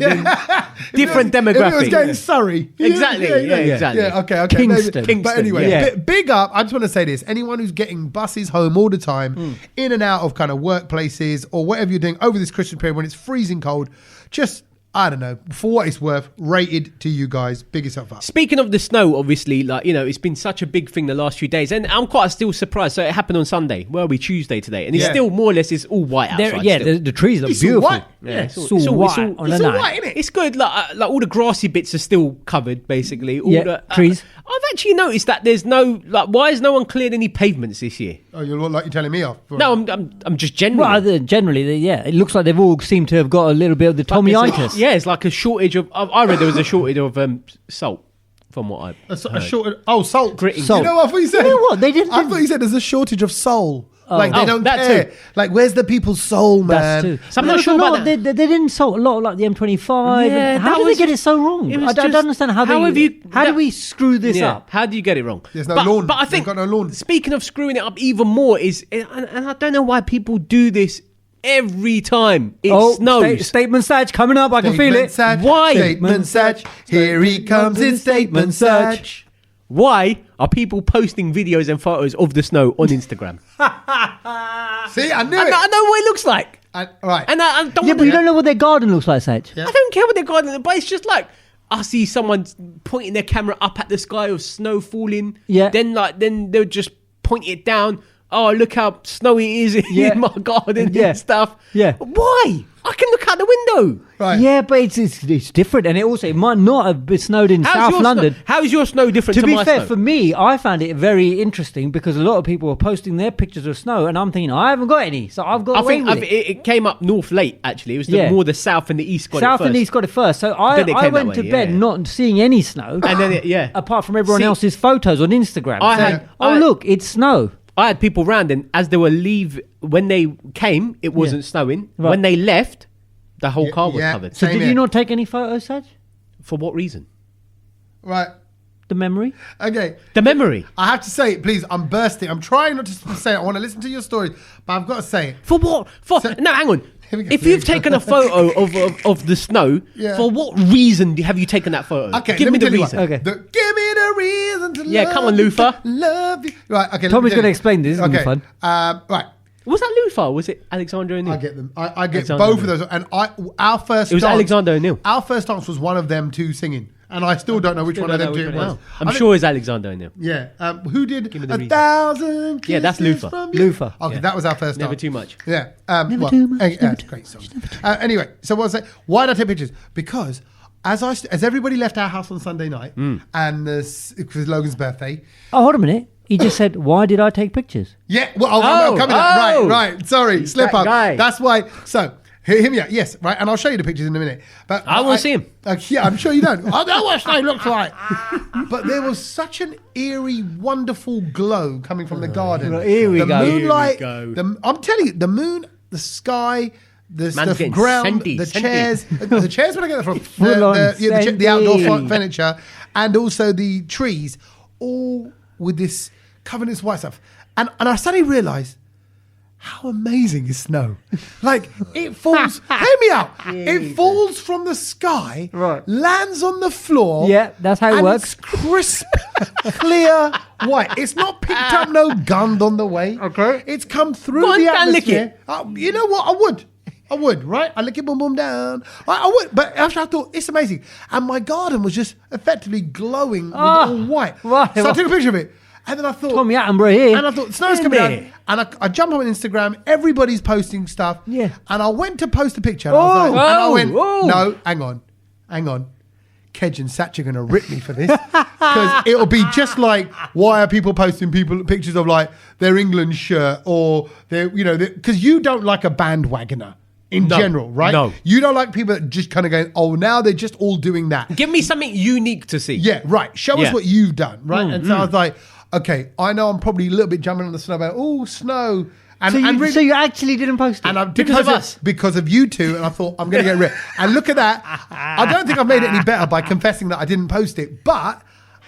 Speaker 3: Different demographic.
Speaker 1: If it was going Surrey.
Speaker 3: Exactly. Exactly.
Speaker 1: Yeah, okay.
Speaker 2: Kingston.
Speaker 1: Maybe. But anyway, big up. I just want to say this: anyone who's getting buses home all the time, in and out of kind of workplaces or whatever you're doing over this Christmas period when it's freezing cold, just, I don't know, for what it's worth, rated to you guys. Big yourself up.
Speaker 3: Speaking of the snow, obviously, it's been such a big thing the last few days, and I'm quite still surprised. So it happened on Sunday. Where are we? Tuesday today, and it's still more or less it's all white outside.
Speaker 2: The trees look
Speaker 1: It's
Speaker 2: beautiful.
Speaker 1: all white.
Speaker 2: It's all white on the night.
Speaker 1: White, isn't it?
Speaker 3: It's good. Like all the grassy bits are still covered, basically. All the
Speaker 2: trees.
Speaker 3: I've actually noticed that there's no why has no one cleared any pavements this year?
Speaker 1: Oh, you look like you're telling me off.
Speaker 3: No, I'm just generally.
Speaker 2: Well, generally, it looks like they've all seemed to have got a little bit of the Tommyitis.
Speaker 3: Yeah, it's like a shortage of. I read there was a shortage of salt. From what I
Speaker 1: a shortage. Oh, salt.
Speaker 3: Gritting.
Speaker 2: Salt.
Speaker 1: You know what I thought you said?
Speaker 2: You know what? They didn't.
Speaker 1: I thought you said there's a shortage of soul. Like they don't
Speaker 3: that
Speaker 1: care.
Speaker 3: too.
Speaker 1: Like where's the people's soul, man?
Speaker 2: That's too.
Speaker 3: So I'm not sure about that.
Speaker 2: They didn't salt a lot like the M25.
Speaker 3: Yeah,
Speaker 2: how did they get it so wrong? I don't understand how do we screw this up?
Speaker 3: How do you get it wrong?
Speaker 1: There's no lawn.
Speaker 3: But I think
Speaker 1: They've got no lawn.
Speaker 3: Speaking of screwing it up even more and I don't know why people do this every time it snows.
Speaker 2: Statement Satch coming up. I can feel it.
Speaker 3: Why?
Speaker 1: Statement Satch. Here he comes in Statement Satch.
Speaker 3: Why are people posting videos and photos of the snow on Instagram?
Speaker 1: See, I knew it.
Speaker 3: I know what it looks like.
Speaker 1: Right.
Speaker 3: And I don't
Speaker 2: Yeah, but you don't know what their garden looks like, Satch.
Speaker 1: Yeah.
Speaker 3: I don't care what they're garden, but it's just like I see someone pointing their camera up at the sky of snow falling.
Speaker 2: Yeah.
Speaker 3: Then they'll just point it down. Oh, look how snowy it is in my garden and stuff.
Speaker 2: Yeah.
Speaker 3: Why? I can look out the window.
Speaker 1: Right.
Speaker 2: Yeah, but it's different, and it might not have been snowed in South London.
Speaker 3: How is your snow different to
Speaker 2: my snow? To
Speaker 3: be fair,
Speaker 2: for me, I found it very interesting because a lot of people were posting their pictures of snow, and I'm thinking, I haven't got any, so I've got away with it.
Speaker 3: It came up north late, actually. It was more the south and the east got it first.
Speaker 2: South and east got it first. So I went to bed not seeing any snow.
Speaker 3: And then
Speaker 2: apart from everyone else's photos on Instagram. Look, it's snow.
Speaker 3: I had people round, and as they were when they came, it wasn't snowing.
Speaker 2: Right.
Speaker 3: When they left, the whole car was covered.
Speaker 2: So did you not take any photos, Saj?
Speaker 3: For what reason?
Speaker 1: Right.
Speaker 2: The memory?
Speaker 1: Okay.
Speaker 3: The memory.
Speaker 1: I have to say it, please. I'm bursting. I'm trying not to say it. I want to listen to your story, but I've got to say it.
Speaker 3: For what? No, hang on. If you've taken a photo of the snow, for what reason have you taken that photo?
Speaker 1: Okay,
Speaker 3: give me the reason.
Speaker 2: Okay.
Speaker 1: Give me the reason to love
Speaker 3: come on, Luther.
Speaker 1: Love you. Right, okay.
Speaker 2: Tommy's going to explain this. It's going to be fun.
Speaker 1: Right.
Speaker 3: Was that Luther? Was it Alexander O'Neill?
Speaker 1: I get them. I get both of those. And our first
Speaker 3: It was Alexander O'Neill.
Speaker 1: Our first dance was one of them two singing. And I still don't know which one of them two it was.
Speaker 3: I'm sure it's Alexander O'Neill.
Speaker 1: Yeah. Who did
Speaker 3: me the reason.
Speaker 1: 1,000 kisses?
Speaker 3: Yeah, that's Luther.
Speaker 1: From you?
Speaker 2: Luther.
Speaker 1: Okay, that was our first
Speaker 3: Never
Speaker 1: dance.
Speaker 3: too much.
Speaker 1: Yeah.
Speaker 2: Never too much.
Speaker 1: Great song. Anyway, so what was that? Why did I take pictures? Because as everybody left our house on Sunday night, and it was Logan's birthday.
Speaker 2: Oh, hold a minute. He just said, why did I take pictures?
Speaker 1: Yeah, well, I'm coming up. Right. Sorry, slip up.
Speaker 3: Guy.
Speaker 1: That's why. So, hear me out. Yes, right. And I'll show you the pictures in a minute. But
Speaker 3: I want to see him.
Speaker 1: Yeah, I'm sure you don't. I know what snow looks like. But there was such an eerie, wonderful glow coming from the garden.
Speaker 2: Here we
Speaker 1: the
Speaker 2: go.
Speaker 1: moonlight.
Speaker 3: Here we go.
Speaker 1: I'm telling you, the moon, the sky, the
Speaker 3: getting
Speaker 1: ground,
Speaker 3: sandy,
Speaker 1: the
Speaker 3: sandy.
Speaker 1: chairs. The chairs, where I get that from?
Speaker 2: Full on
Speaker 1: The outdoor
Speaker 2: sandy.
Speaker 1: furniture, and also the trees, all with this covered in this white stuff. And I suddenly realised, how amazing is snow? Like, it falls, hear me out. It falls from the sky, lands on the floor.
Speaker 2: Yeah, that's how it
Speaker 1: and
Speaker 2: works.
Speaker 1: It's crisp, clear, white. It's not picked up no gund on the way.
Speaker 2: Okay.
Speaker 1: It's come through
Speaker 3: Go on,
Speaker 1: the
Speaker 3: Dan, lick
Speaker 1: atmosphere. You know what? I would, right? I lick it, boom, boom, down. I would, but after I thought, it's amazing. And my garden was just effectively glowing with all white.
Speaker 2: Right.
Speaker 1: So I took a picture of it. And then I thought,
Speaker 2: Tommy Attenborough here.
Speaker 1: and I thought, snow's coming out. And I jump on Instagram. Everybody's posting stuff.
Speaker 2: Yeah.
Speaker 1: And I went to post a picture. And I was like, and I went,
Speaker 2: whoa.
Speaker 1: no, hang on. Kedge and Satch are going to rip me for this. Because it'll be just like, why are people posting pictures of like their England shirt or their, because you don't like a bandwagoner. in general, right?
Speaker 3: No.
Speaker 1: You don't like people that just kind of going, oh, now they're just all doing that.
Speaker 3: Give me something unique to see.
Speaker 1: Yeah, right. Show us what you've done, right? And so I was like, okay, I know I'm probably a little bit jumping on the snow about, oh, snow. And
Speaker 2: so you actually didn't post it?
Speaker 1: And I,
Speaker 3: because of us.
Speaker 1: Because of you two, and I thought, I'm going to get rid. And look at that. I don't think I've made it any better by confessing that I didn't post it, but...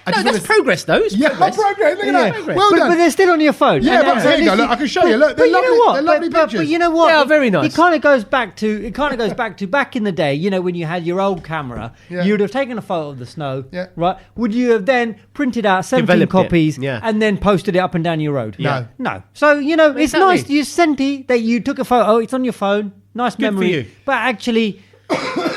Speaker 3: that's progress, though.
Speaker 1: Yeah, progress. Look at that. Well done.
Speaker 2: But they're still on your phone.
Speaker 1: Yeah, but there you go. Look, I can show you. Look, they're lovely pictures.
Speaker 2: But you know what?
Speaker 3: They are very nice.
Speaker 2: It kind of goes back to back in the day. You know, when you had your old camera, you'd have taken a photo of the snow, right? Would you have then printed out 17 copies and then posted it up and down your road? No. So you know, it's nice. You sent it that you took a photo. It's on your phone. Nice memory.
Speaker 3: For you.
Speaker 2: But actually.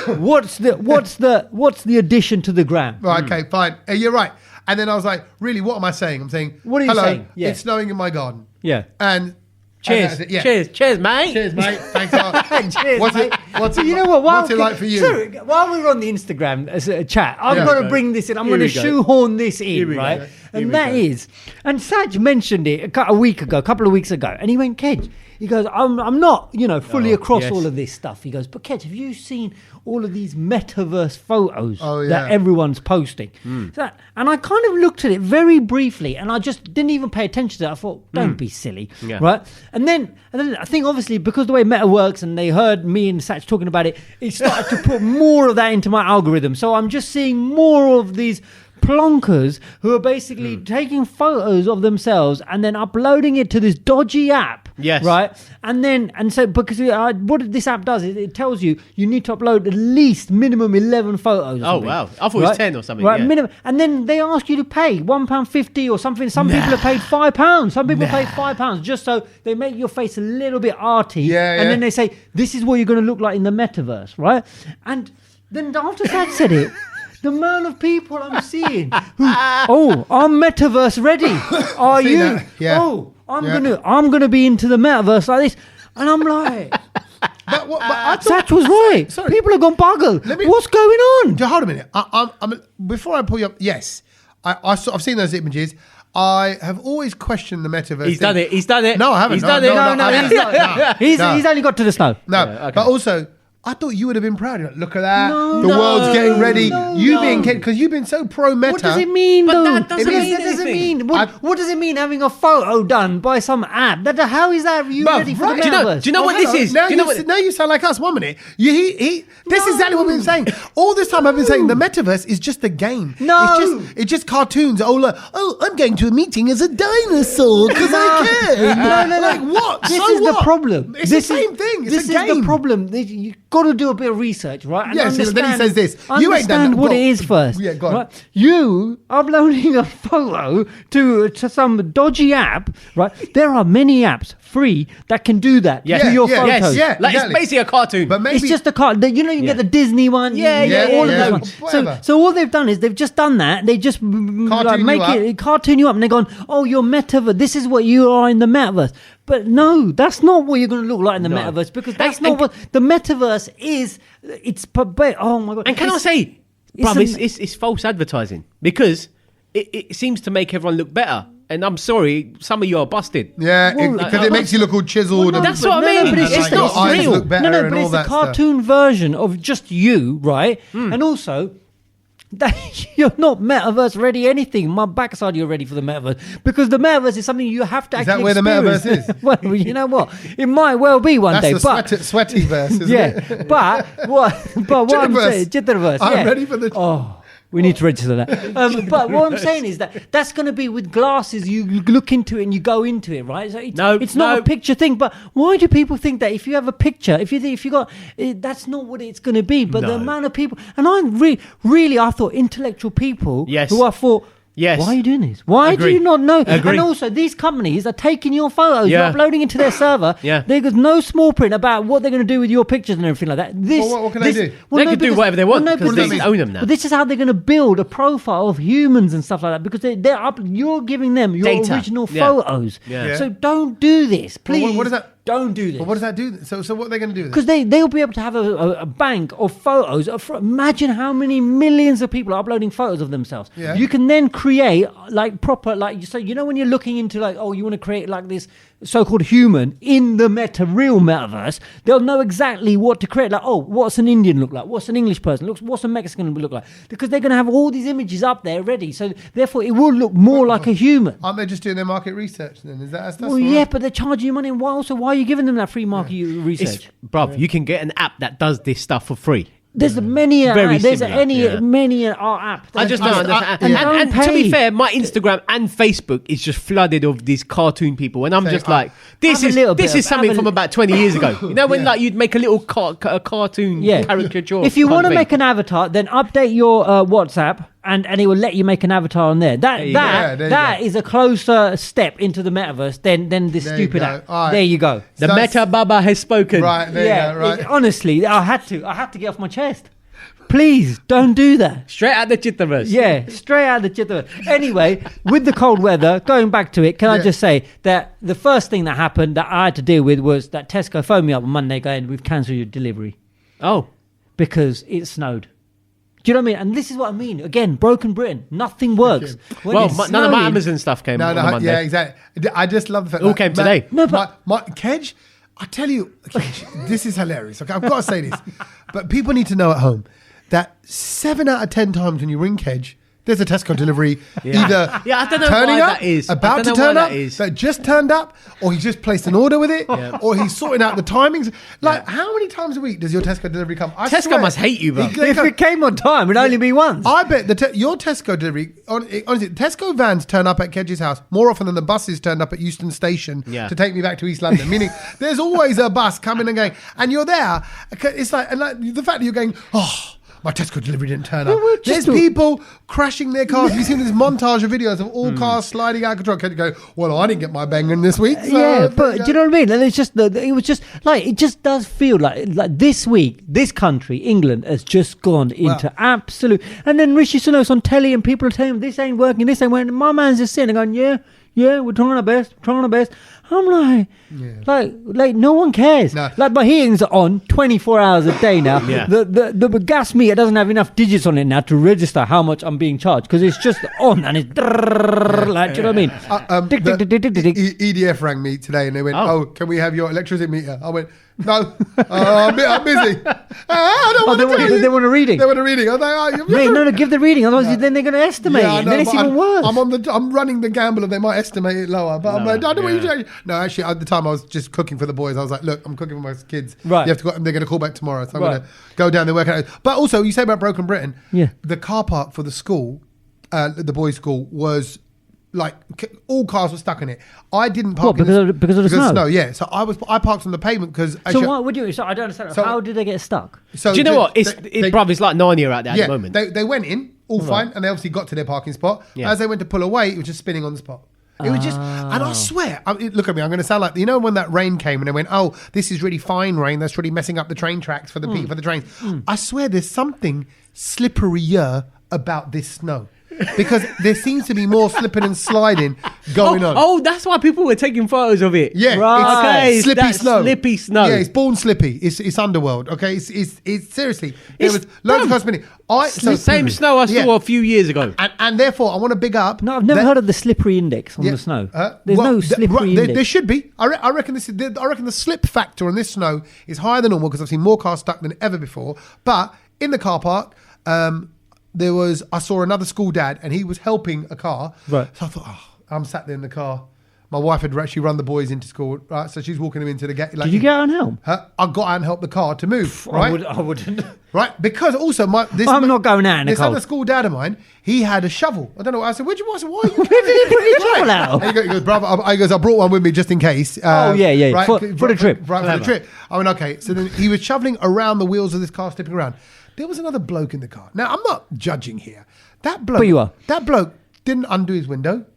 Speaker 2: What's the addition to the gram?
Speaker 1: Right, okay, fine. You're right. And then I was like, really, what am I saying? I'm saying,
Speaker 2: what are you saying? Yeah.
Speaker 1: It's snowing in my garden.
Speaker 2: Yeah.
Speaker 1: And
Speaker 3: cheers, cheers, mate.
Speaker 1: Cheers, mate. Thanks a lot.
Speaker 2: Cheers,
Speaker 1: what's it,
Speaker 2: you know what?
Speaker 1: What's it like for you?
Speaker 2: Sorry, while we were on the Instagram chat, I'm going to bring this in. I'm going to shoehorn this in, right? And that is, and Saj mentioned it a couple of weeks ago, and he went, Kedge. He goes, I'm not, fully across all of this stuff. He goes, but Kedge, have you seen all of these metaverse photos that everyone's posting? So, and I kind of looked at it very briefly, and I just didn't even pay attention to it. I thought, don't be silly, right? And then I think obviously because the way Meta works, and they heard me and Sach talking about it, it started to put more of that into my algorithm. So I'm just seeing more of these plonkers who are basically taking photos of themselves and then uploading it to this dodgy app.
Speaker 3: Yes.
Speaker 2: Right. And so because what this app does is it tells you need to upload at least minimum 11 photos.
Speaker 3: Oh wow! I thought it was 10 or something.
Speaker 2: Right. Minimum, and then they ask you to pay £1.50 or something. Some people have paid £5. Some people pay £5 just so they make your face a little bit arty. And then they say this is what you're going to look like in the metaverse, right? And then after that said it. The amount of people I'm seeing who, I'm metaverse ready. Are you?
Speaker 1: That? Yeah.
Speaker 2: Oh, I'm gonna be into the metaverse like this, and I'm like,
Speaker 1: but I thought
Speaker 2: Satch was right.
Speaker 1: Sorry.
Speaker 2: People have gone buggle. What's going on?
Speaker 1: Hold a minute. I'm before I pull you up. Yes, I've seen those images. I have always questioned the metaverse.
Speaker 3: He's done it.
Speaker 1: No, I haven't.
Speaker 2: He's done it. No, he's only got to the snow.
Speaker 1: No, okay. But also. I thought you would have been proud. You're like, look at that. The world's getting ready. You've been because you've been so pro meta.
Speaker 2: What does it mean,
Speaker 3: but
Speaker 2: though?
Speaker 3: That doesn't mean.
Speaker 2: What does it mean having a photo done by some app? How is that you ready for the metaverse?
Speaker 3: Do you know what this is?
Speaker 1: Now you sound like us. 1 minute. This is exactly what we've been saying. All this time I've been saying the metaverse is just a game.
Speaker 2: No.
Speaker 1: It's just cartoons. I'm going to a meeting as a dinosaur because I can.
Speaker 2: No.
Speaker 1: Like what?
Speaker 2: This is the problem.
Speaker 1: It's the same thing. It's a game.
Speaker 2: This is the problem. You got to do a bit of research, right?
Speaker 1: And then he says this.
Speaker 2: You ain't done what it is first.
Speaker 1: Yeah, go on.
Speaker 2: Right? You uploading a photo to some dodgy app, right? There are many apps free that can do that to your photos.
Speaker 3: It's basically a cartoon.
Speaker 1: But maybe
Speaker 2: it's just a cartoon. You can get the Disney one. All of those ones. So all they've done is they've just done that. They just cartoon you up, and they're going, "Oh, you're metaverse. This is what you are in the metaverse." But no, that's not what you're going to look like in the metaverse because that's not what the metaverse is. Oh my god!
Speaker 3: And can I say, it's false advertising because it seems to make everyone look better. And I'm sorry, some of you are busted.
Speaker 1: Yeah, because it makes you look all chiseled.
Speaker 3: That's what I mean.
Speaker 2: But it's just
Speaker 1: not real.
Speaker 2: Look better but it's a cartoon version of just you, right? And also. You're not metaverse ready anything. My backside you're ready for the metaverse because the metaverse is something you have to actually experience.
Speaker 1: Is that where the metaverse is?
Speaker 2: Well, you know what? It might well be one day.
Speaker 1: That's the sweaty verse, isn't it?
Speaker 2: But what I'm saying, Jitterverse.
Speaker 1: I'm ready for the...
Speaker 2: We need to register that. But what I'm saying is that's going to be with glasses. You look into it and you go into it, right? So it's not a picture thing. But why do people think that if you have a picture, if you got, that's not what it's going to be? But the amount of people, and I really, I thought intellectual people who I thought. Yes. Why are you doing this? Why do you not know? And also, these companies are taking your photos, you're uploading it to their server. There's no small print about what they're going to do with your pictures and everything like that.
Speaker 1: What can they do?
Speaker 3: They can do whatever they want because they own them now.
Speaker 2: But this is how they're going to build a profile of humans and stuff like that because you're giving them your original photos. So don't do this, please.
Speaker 1: Well, what is that?
Speaker 2: Don't do this.
Speaker 1: But what does that do? So what are they going to do?
Speaker 2: Because they'll be able to have a bank of photos. Imagine how many millions of people are uploading photos of themselves. You can then create like proper, like so when you're looking into like, you want to create like this so-called human in the real metaverse, they'll know exactly what to create. Like, oh, what's an Indian look like? What's an English person? What's a Mexican look like? Because they're going to have all these images up there ready. So therefore, it will look more like a human.
Speaker 1: Aren't they just doing their market research then? Is that
Speaker 2: well, yeah, but they're charging you money. And why are you giving them that free market research?
Speaker 3: Bruv, you can get an app that does this stuff for free.
Speaker 2: There's many app.
Speaker 3: I just don't understand. And to be fair, my Instagram and Facebook is just flooded of these cartoon people, and I'm just like, this is something from about 20 years ago. You know when like you'd make a little cartoon caricature.
Speaker 2: If you want to make an avatar, then update your WhatsApp. And it will let you make an avatar on there. That is a closer step into the metaverse than this stupid app. Right. There you go.
Speaker 3: The Meta Baba has spoken.
Speaker 1: Right, there you go, right.
Speaker 2: Honestly, I had to get off my chest. Please don't do that.
Speaker 3: Straight out the Chitterverse.
Speaker 2: Yeah, straight out the Chitterverse. Anyway, with the cold weather, going back to it, can I just say that the first thing that happened that I had to deal with was that Tesco phoned me up on Monday going, we've cancelled your delivery.
Speaker 3: Oh.
Speaker 2: Because it snowed. Do you know what I mean? And this is what I mean. Again, broken Britain. Nothing works.
Speaker 3: Well, none of my Amazon stuff came on Monday.
Speaker 1: Yeah, exactly. I just love the fact
Speaker 3: it all came today.
Speaker 2: No, but
Speaker 1: Kedge, I tell you, this is hilarious. Okay, I've got to say this. But people need to know at home that 7 out of 10 times when you ring Kedge, there's a Tesco delivery either
Speaker 3: I don't know
Speaker 1: turning
Speaker 3: why
Speaker 1: up,
Speaker 3: that is.
Speaker 1: about to turn up, that just turned up, or he just placed an order with it, or he's sorting out the timings. Like, how many times a week does your Tesco delivery come?
Speaker 3: Tesco must hate you, bro.
Speaker 2: If it came on time, it'd only be once.
Speaker 1: I bet your Tesco delivery, honestly, Tesco vans turn up at Kedge's house more often than the buses turned up at Euston Station to take me back to East London. Meaning, there's always a bus coming and going, and you're there. It's like, and like the fact that you're going, my Tesco delivery didn't turn up. There's people crashing their cars. You've seen this montage of videos of all cars sliding out of control. Can you go, well, I didn't get my banging this week. So
Speaker 2: but do you know what I mean? And it's just, it was just like, it just does feel like this week, this country, England, has just gone into absolute. And then Rishi Sunak's on telly and people are telling him, this ain't working, this ain't working. My man's just sitting and going, we're trying our best, I'm like no one cares. No. Like my heating's on 24 hours a day now. The gas meter doesn't have enough digits on it now to register how much I'm being charged because it's just on and it's like, do you know what I mean?
Speaker 1: EDF rang me today and they went, can we have your electricity meter? I went, no, I'm busy. I don't want to tell you.
Speaker 2: They want a reading.
Speaker 1: They want a reading. I was like,
Speaker 2: no, give the reading. Otherwise, then they're going to estimate it. Then it's even worse.
Speaker 1: I'm running the gamble of they might estimate it lower. But I'm like, I don't want you to. No, actually, at the time I was just cooking for the boys. I was like, look, I'm cooking for my kids.
Speaker 2: Right.
Speaker 1: You have to go. They're going to call back tomorrow, so I'm going to go down there work it out. But also, you say about Broken Britain.
Speaker 2: Yeah.
Speaker 1: The car park for the school, the boys' school, was. Like all cars were stuck in it. I didn't park
Speaker 2: because of the snow.
Speaker 1: Yeah, so I parked on the pavement because.
Speaker 2: So what would you? So I don't understand. So, how did they get stuck?
Speaker 3: So do you know what? It's like Narnia out there at the moment.
Speaker 1: They went in all fine, and they obviously got to their parking spot. Yeah. As they went to pull away, it was just spinning on the spot. It was just, and I swear, look at me, I'm going to sound like, you know, when that rain came and they went, oh, this is really fine rain, that's really messing up the train tracks for the for the trains. I swear there's something slipperier about this snow. Because there seems to be more slipping and sliding going on.
Speaker 3: Oh, that's why people were taking photos of it.
Speaker 1: Yeah,
Speaker 2: right.
Speaker 1: It's slippy snow.
Speaker 3: Slippy snow.
Speaker 1: Yeah, it's born slippy. It's underworld. Okay, it's seriously. There was loads of cosmetic.
Speaker 3: Same snow I saw a few years ago.
Speaker 1: And therefore, I want to big up.
Speaker 2: No, I've never heard of the slippery index on the snow. There's no slippery index.
Speaker 1: There should be. I reckon the slip factor on this snow is higher than normal because I've seen more cars stuck than ever before. But in the car park. I saw another school dad and he was helping a car.
Speaker 2: Right.
Speaker 1: So I thought, I'm sat there in the car. My wife had actually run the boys into school, right? So she's walking them into the gate.
Speaker 2: Did you get out and help?
Speaker 1: I got out and helped the car to move, right?
Speaker 2: I wouldn't.
Speaker 1: Right? Because also
Speaker 2: I'm not going out in the cold.
Speaker 1: This other school dad of mine, he had a shovel. I don't know. I said, why are you
Speaker 2: Where did he bring his shovel out?
Speaker 1: He goes, brother, I brought one with me just in case.
Speaker 2: Yeah.
Speaker 1: Right?
Speaker 2: For the trip.
Speaker 1: Right, for the trip. I went, okay. So then he was shoveling around the wheels of this car, slipping around. There was another bloke in the car. Now, I'm not judging here. That bloke,
Speaker 2: but you are.
Speaker 1: That bloke didn't undo his window,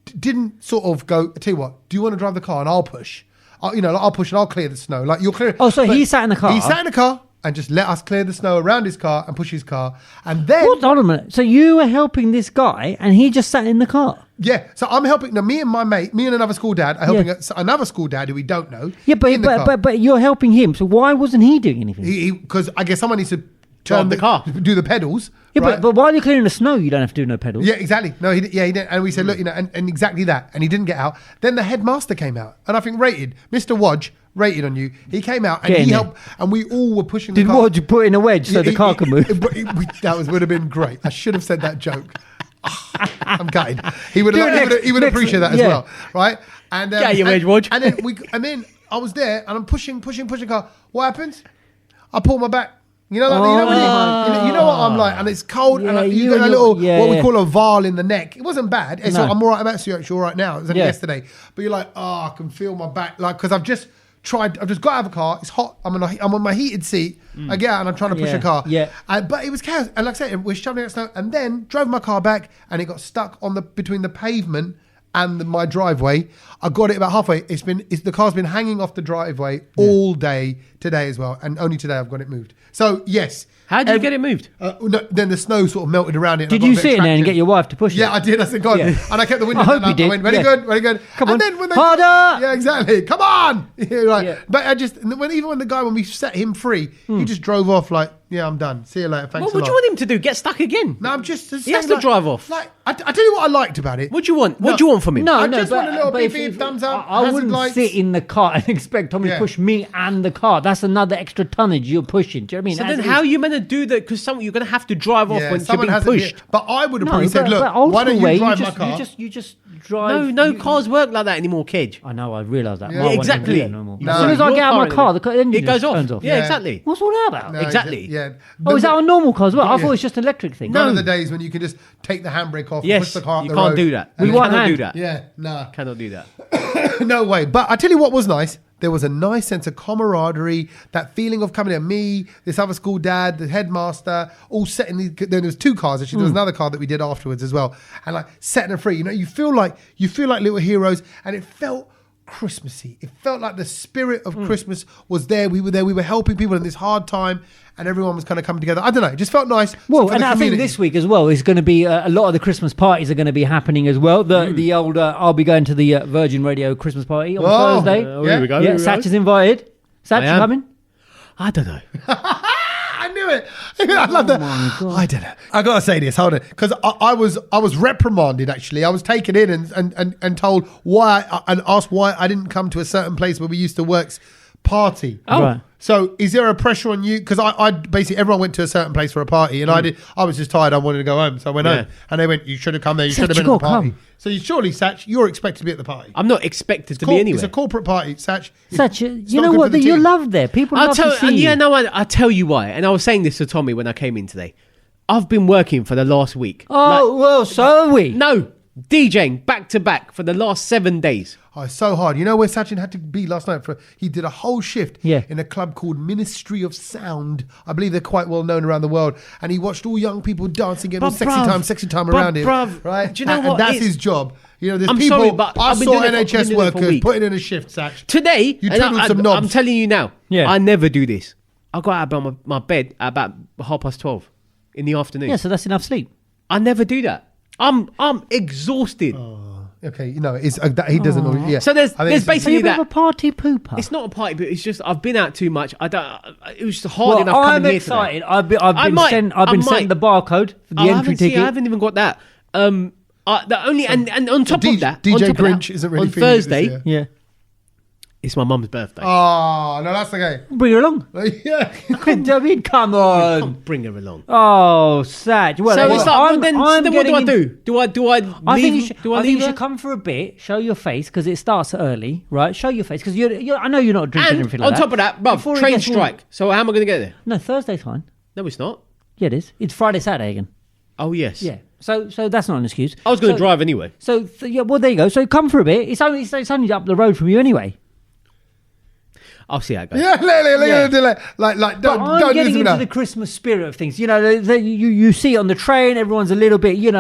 Speaker 1: didn't sort of go, I tell you what, do you want to drive the car and I'll push? I'll push and I'll clear the snow. Like, you'll clear it.
Speaker 2: Oh, so he sat in the car?
Speaker 1: He sat in the car and just let us clear the snow around his car and push his car. And then...
Speaker 2: Hold on a minute. So you were helping this guy and he just sat in the car?
Speaker 1: Yeah, so I'm helping. Now, me and my mate, me and another school dad are helping another school dad who we don't know.
Speaker 2: Yeah, but you're helping him. So why wasn't he doing anything?
Speaker 1: Because I guess someone needs to
Speaker 3: turn the car,
Speaker 1: do the pedals.
Speaker 2: Yeah,
Speaker 1: right?
Speaker 2: but while you're clearing the snow, you don't have to do no pedals.
Speaker 1: Yeah, exactly. No, he didn't. And we said, look, and exactly that. And he didn't get out. Then the headmaster came out, and I think Mr. Wodge rated on you. He came out and he helped, and we all were pushing.
Speaker 2: Did
Speaker 1: the car.
Speaker 2: Wodge put in a wedge so the car could move?
Speaker 1: That would have been great. I should have said that joke. I'm gutted. He would appreciate that as well, right? And
Speaker 3: Wodge.
Speaker 1: And then I was there, and I'm pushing the car. What happens? I pull my back. You know, you know what I'm like, and it's cold, and you got a little what we call a Val in the neck. It wasn't bad. I'm all right. I'm actually all right now. It was only yesterday, but you're like, I can feel my back, like because I've just got out of a car. It's hot. I'm on my heated seat. I get out and I'm trying to push a car. Yeah. But it was chaos. And like I said, we're shoveling out snow, and then drove my car back, and it got stuck between the pavement and my driveway. I got it about halfway. The car's been hanging off the driveway all day today as well, and only today I've got it moved. So yes.
Speaker 3: How did you get it moved?
Speaker 1: No, then the snow sort of melted around it.
Speaker 2: Did you sit in there and get your wife to push it?
Speaker 1: Yeah, I did. I said, God. Yeah. And I kept the window down. I went, very good.
Speaker 2: Come on.
Speaker 1: And then when
Speaker 2: harder!
Speaker 1: Yeah, exactly. Come on! But when the guy, when we set him free, he just drove off like, yeah, I'm done. See you later. Thanks a lot.
Speaker 3: What would you want him to do? Get stuck again?
Speaker 1: No, I'm just
Speaker 3: he has to drive off.
Speaker 1: Like, I tell you what I liked about it.
Speaker 3: What do you want? What do you want from him?
Speaker 1: I just want a little beep, thumbs up.
Speaker 2: I wouldn't sit in the car and expect Tommy to push me and the car. That's another extra tonnage you're pushing. Do you know what I mean?
Speaker 3: So then how are you meant to do that? Because you're going to have to drive off when you're being pushed.
Speaker 1: But I would have probably said, look, why don't you drive my car?
Speaker 2: You just drive.
Speaker 3: No cars work like that anymore, Kedge.
Speaker 2: I know, I realise that.
Speaker 3: Yeah, exactly.
Speaker 2: As soon as I get out of my car, the engine
Speaker 3: goes
Speaker 2: turns off.
Speaker 3: Yeah, exactly.
Speaker 2: What's all that about?
Speaker 3: Exactly.
Speaker 1: Yeah.
Speaker 2: Oh, is that on normal cars as well? I thought it was just an electric thing.
Speaker 1: None of the days when you can just take the handbrake off and push the car up the road.
Speaker 3: You can't do that.
Speaker 2: We cannot do
Speaker 3: that.
Speaker 1: Yeah, nah.
Speaker 3: Cannot do that.
Speaker 1: No way. But I tell you what was nice. There was a nice sense of camaraderie, that feeling of coming in. Me, this other school dad, the headmaster, all setting these. Then there was 2 cars actually. There was another car that we did afterwards as well, and like setting them free. You know, you feel like little heroes, and it felt Christmassy. It felt like the spirit of Christmas was there. We were there. We were helping people in this hard time, and everyone was kind of coming together. I don't know. It just felt nice.
Speaker 2: Well, and I think this week as well is going to be a lot of the Christmas parties are going to be happening as well. The old I'll be going to the Virgin Radio Christmas party on Thursday.
Speaker 3: Here we go.
Speaker 2: Yeah, Satch is invited. Satch, you coming?
Speaker 3: I don't know.
Speaker 1: I knew it. I love that. I don't know. I gotta say this. Hold on, because I was reprimanded. Actually, I was taken in and told why and asked why I didn't come to a certain place where we used to work's party.
Speaker 2: Oh, right.
Speaker 1: So is there a pressure on you? Because I basically everyone went to a certain place for a party, and I was just tired. I wanted to go home, so I went home. And they went, "You should have come there. You should have been at the party." So surely, Satch, you're expected to be at the party.
Speaker 3: I'm not expected to be anywhere.
Speaker 1: It's a corporate party, Satch.
Speaker 2: Satch, you know what? You're loved there. People love to see you.
Speaker 3: Yeah, no, I'll tell you why. And I was saying this to Tommy when I came in today. I've been working for the last week.
Speaker 2: Well, so have we.
Speaker 3: No, DJing back to back for the last 7 days.
Speaker 1: Oh, it's so hard. You know where Sachin had to be last night? He did a whole shift in a club called Ministry of Sound. I believe they're quite well known around the world. And he watched all young people dancing, getting sexy time around him. Right?
Speaker 3: Do you know what?
Speaker 1: And that's his job. You know, there's
Speaker 3: I'm
Speaker 1: people.
Speaker 3: Sorry, but
Speaker 1: I saw NHS workers putting in a shift, Satch.
Speaker 3: Today,
Speaker 1: you twiddled some knobs.
Speaker 3: I'm telling you now, I never do this. I got out of my bed at about 12:30 in the afternoon.
Speaker 2: Yeah, so that's enough sleep.
Speaker 3: I never do that. I'm exhausted.
Speaker 1: Okay, you know, it's he doesn't know. Yeah.
Speaker 3: So there's basically
Speaker 2: that. A party pooper.
Speaker 3: It's not a party, but it's just I've been out too much. It was just hard enough coming here today.
Speaker 2: I'm excited. I've been sent the barcode for the entry ticket.
Speaker 3: I haven't even got that. And on top of that,
Speaker 1: DJ Grinch isn't really
Speaker 3: on Thursday.
Speaker 2: Yeah.
Speaker 3: It's my mum's birthday.
Speaker 1: Oh, no, that's okay.
Speaker 2: Bring her along.
Speaker 1: Yeah.
Speaker 2: I mean, come on.
Speaker 3: Can't bring her along.
Speaker 2: Oh, sad. Well,
Speaker 3: so it's like, then what do I do? Do I leave?
Speaker 2: I think you should come for a bit, show your face, because it starts early, right? Show your face, because I know you're not drinking
Speaker 3: and
Speaker 2: anything like that.
Speaker 3: On top of that, bruv, train strike. So how am I going to get there?
Speaker 2: No, Thursday's fine.
Speaker 3: No, it's not.
Speaker 2: Yeah, it is. It's Friday, Saturday again.
Speaker 3: Oh, yes.
Speaker 2: Yeah. So that's not an excuse.
Speaker 3: I was going to drive anyway.
Speaker 2: So, well, there you go. So come for a bit. It's only up the road from you anyway.
Speaker 3: I'll see how it goes.
Speaker 1: Yeah,
Speaker 2: I'm getting into the Christmas spirit of things. You know, you see it on the train. Everyone's a little bit, lively.
Speaker 3: Yeah,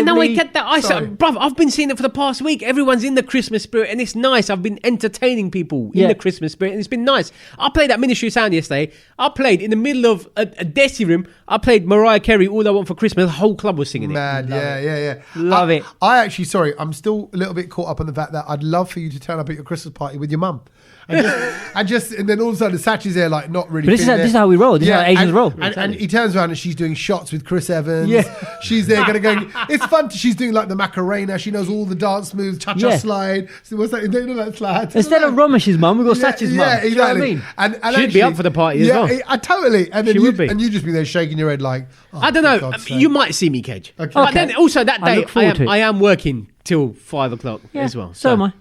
Speaker 3: no, I get that. Bruv, I've been seeing it for the past week. Everyone's in the Christmas spirit, and it's nice. I've been entertaining people in the Christmas spirit, and it's been nice. I played that Ministry of Sound yesterday. I played in the middle of a desi room. I played Mariah Carey, All I Want for Christmas. The whole club was singing it.
Speaker 1: Mad, yeah.
Speaker 2: Love it.
Speaker 1: I actually, I'm still a little bit caught up on the fact that I'd love for you to turn up at your Christmas party with your mum. and then all of a sudden Sachi's there like not really.
Speaker 2: But this is how we roll. This is how Asians roll.
Speaker 1: And he turns around and she's doing shots with Chris Evans.
Speaker 2: Yeah.
Speaker 1: She's there going. It's fun. She's doing like the Macarena. She knows all the dance moves. Cha-cha slide. So what's that? You know that slide.
Speaker 2: Instead of Ramesh's mum, we've got Sachi's mum.
Speaker 1: Yeah, exactly.
Speaker 2: Do you know what I mean?
Speaker 1: And
Speaker 3: she'd be up for the party as well.
Speaker 1: I totally. And then
Speaker 3: she would be.
Speaker 1: And you just be there shaking your head like. Oh,
Speaker 3: I don't know. You might see me, Kedge.
Speaker 1: Okay.
Speaker 3: But then also that day, I am working till 5 o'clock as well.
Speaker 2: So am I.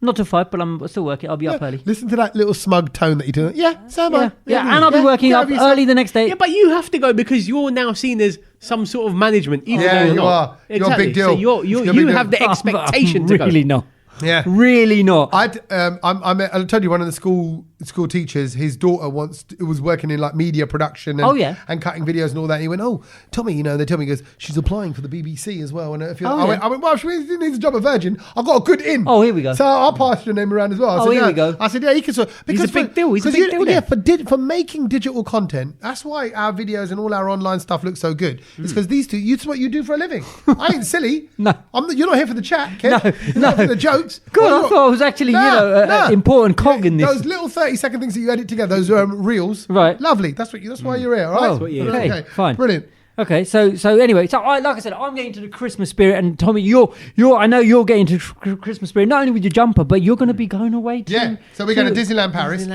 Speaker 2: Not till 5, but I'm still working. I'll be up early.
Speaker 1: Listen to that little smug tone that you're doing. Yeah, so am I.
Speaker 2: Yeah, and I'll be working up early the next day.
Speaker 3: Yeah, but you have to go because you're now seen as some sort of management.
Speaker 1: Yeah, you are. You're a big deal.
Speaker 3: So you have the expectation to go.
Speaker 2: Really not.
Speaker 1: Yeah,
Speaker 2: really not.
Speaker 1: I told you one of the school teachers. His daughter was working in like media production and cutting videos and all that. And he went, "Oh, Tommy, they tell me he goes, she's applying for the BBC as well." And I went, "Well, she needs a job at Virgin. I've got a good in."
Speaker 2: Oh, here we go.
Speaker 1: So I'll pass your name around as well.
Speaker 2: Here we go.
Speaker 1: I said, "Yeah, he can." Because
Speaker 3: he's a big deal. He's a big deal.
Speaker 1: Yeah, for making digital content, that's why our videos and all our online stuff look so good. It's because these two, it's what you do for a living. I ain't silly.
Speaker 2: No,
Speaker 1: you're not here for the chat, Ken. You're not for the jokes.
Speaker 2: God, I thought I was actually, an important cog in this.
Speaker 1: Those little 30-second things that you edit together, those reels,
Speaker 2: right?
Speaker 1: Lovely. That's why you're here. All right.
Speaker 3: That's what you're
Speaker 2: okay, fine,
Speaker 1: brilliant.
Speaker 2: Okay, so anyway, like I said, I'm getting to the Christmas spirit, and Tommy, I know you're getting to Christmas spirit not only with your jumper, but you're going to be going away to.
Speaker 1: Yeah, so we're going to Disneyland Paris.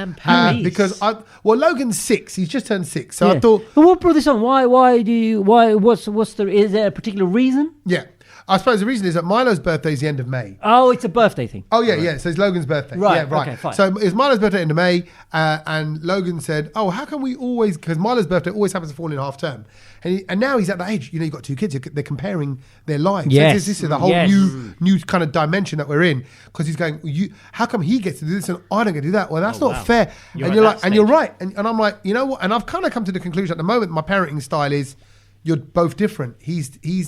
Speaker 1: Because Logan's 6. He's just turned 6, so I thought.
Speaker 2: Well, what brought this on? Is there a particular reason?
Speaker 1: Yeah. I suppose the reason is that Milo's birthday is the end of May.
Speaker 2: Oh, it's a birthday thing.
Speaker 1: Oh, yeah. So it's Logan's birthday.
Speaker 2: Right.
Speaker 1: Yeah, right.
Speaker 2: Okay, fine.
Speaker 1: So it's Milo's birthday end of May, and Logan said, "Oh, how can we always?" Because Milo's birthday always happens to fall in half term, and now he's at that age. You've got 2 kids. They're comparing their lives.
Speaker 2: Yes.
Speaker 1: This is the whole new kind of dimension that we're in. Because he's going, how come he gets to do this and I don't get to do that? Well, that's not fair. You're right. And I'm like, you know what? And I've kind of come to the conclusion at the moment. My parenting style is, you're both different.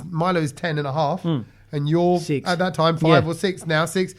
Speaker 1: Milo's 10 and a half. And you're
Speaker 3: 6.
Speaker 1: At that time 5 or 6, now 6.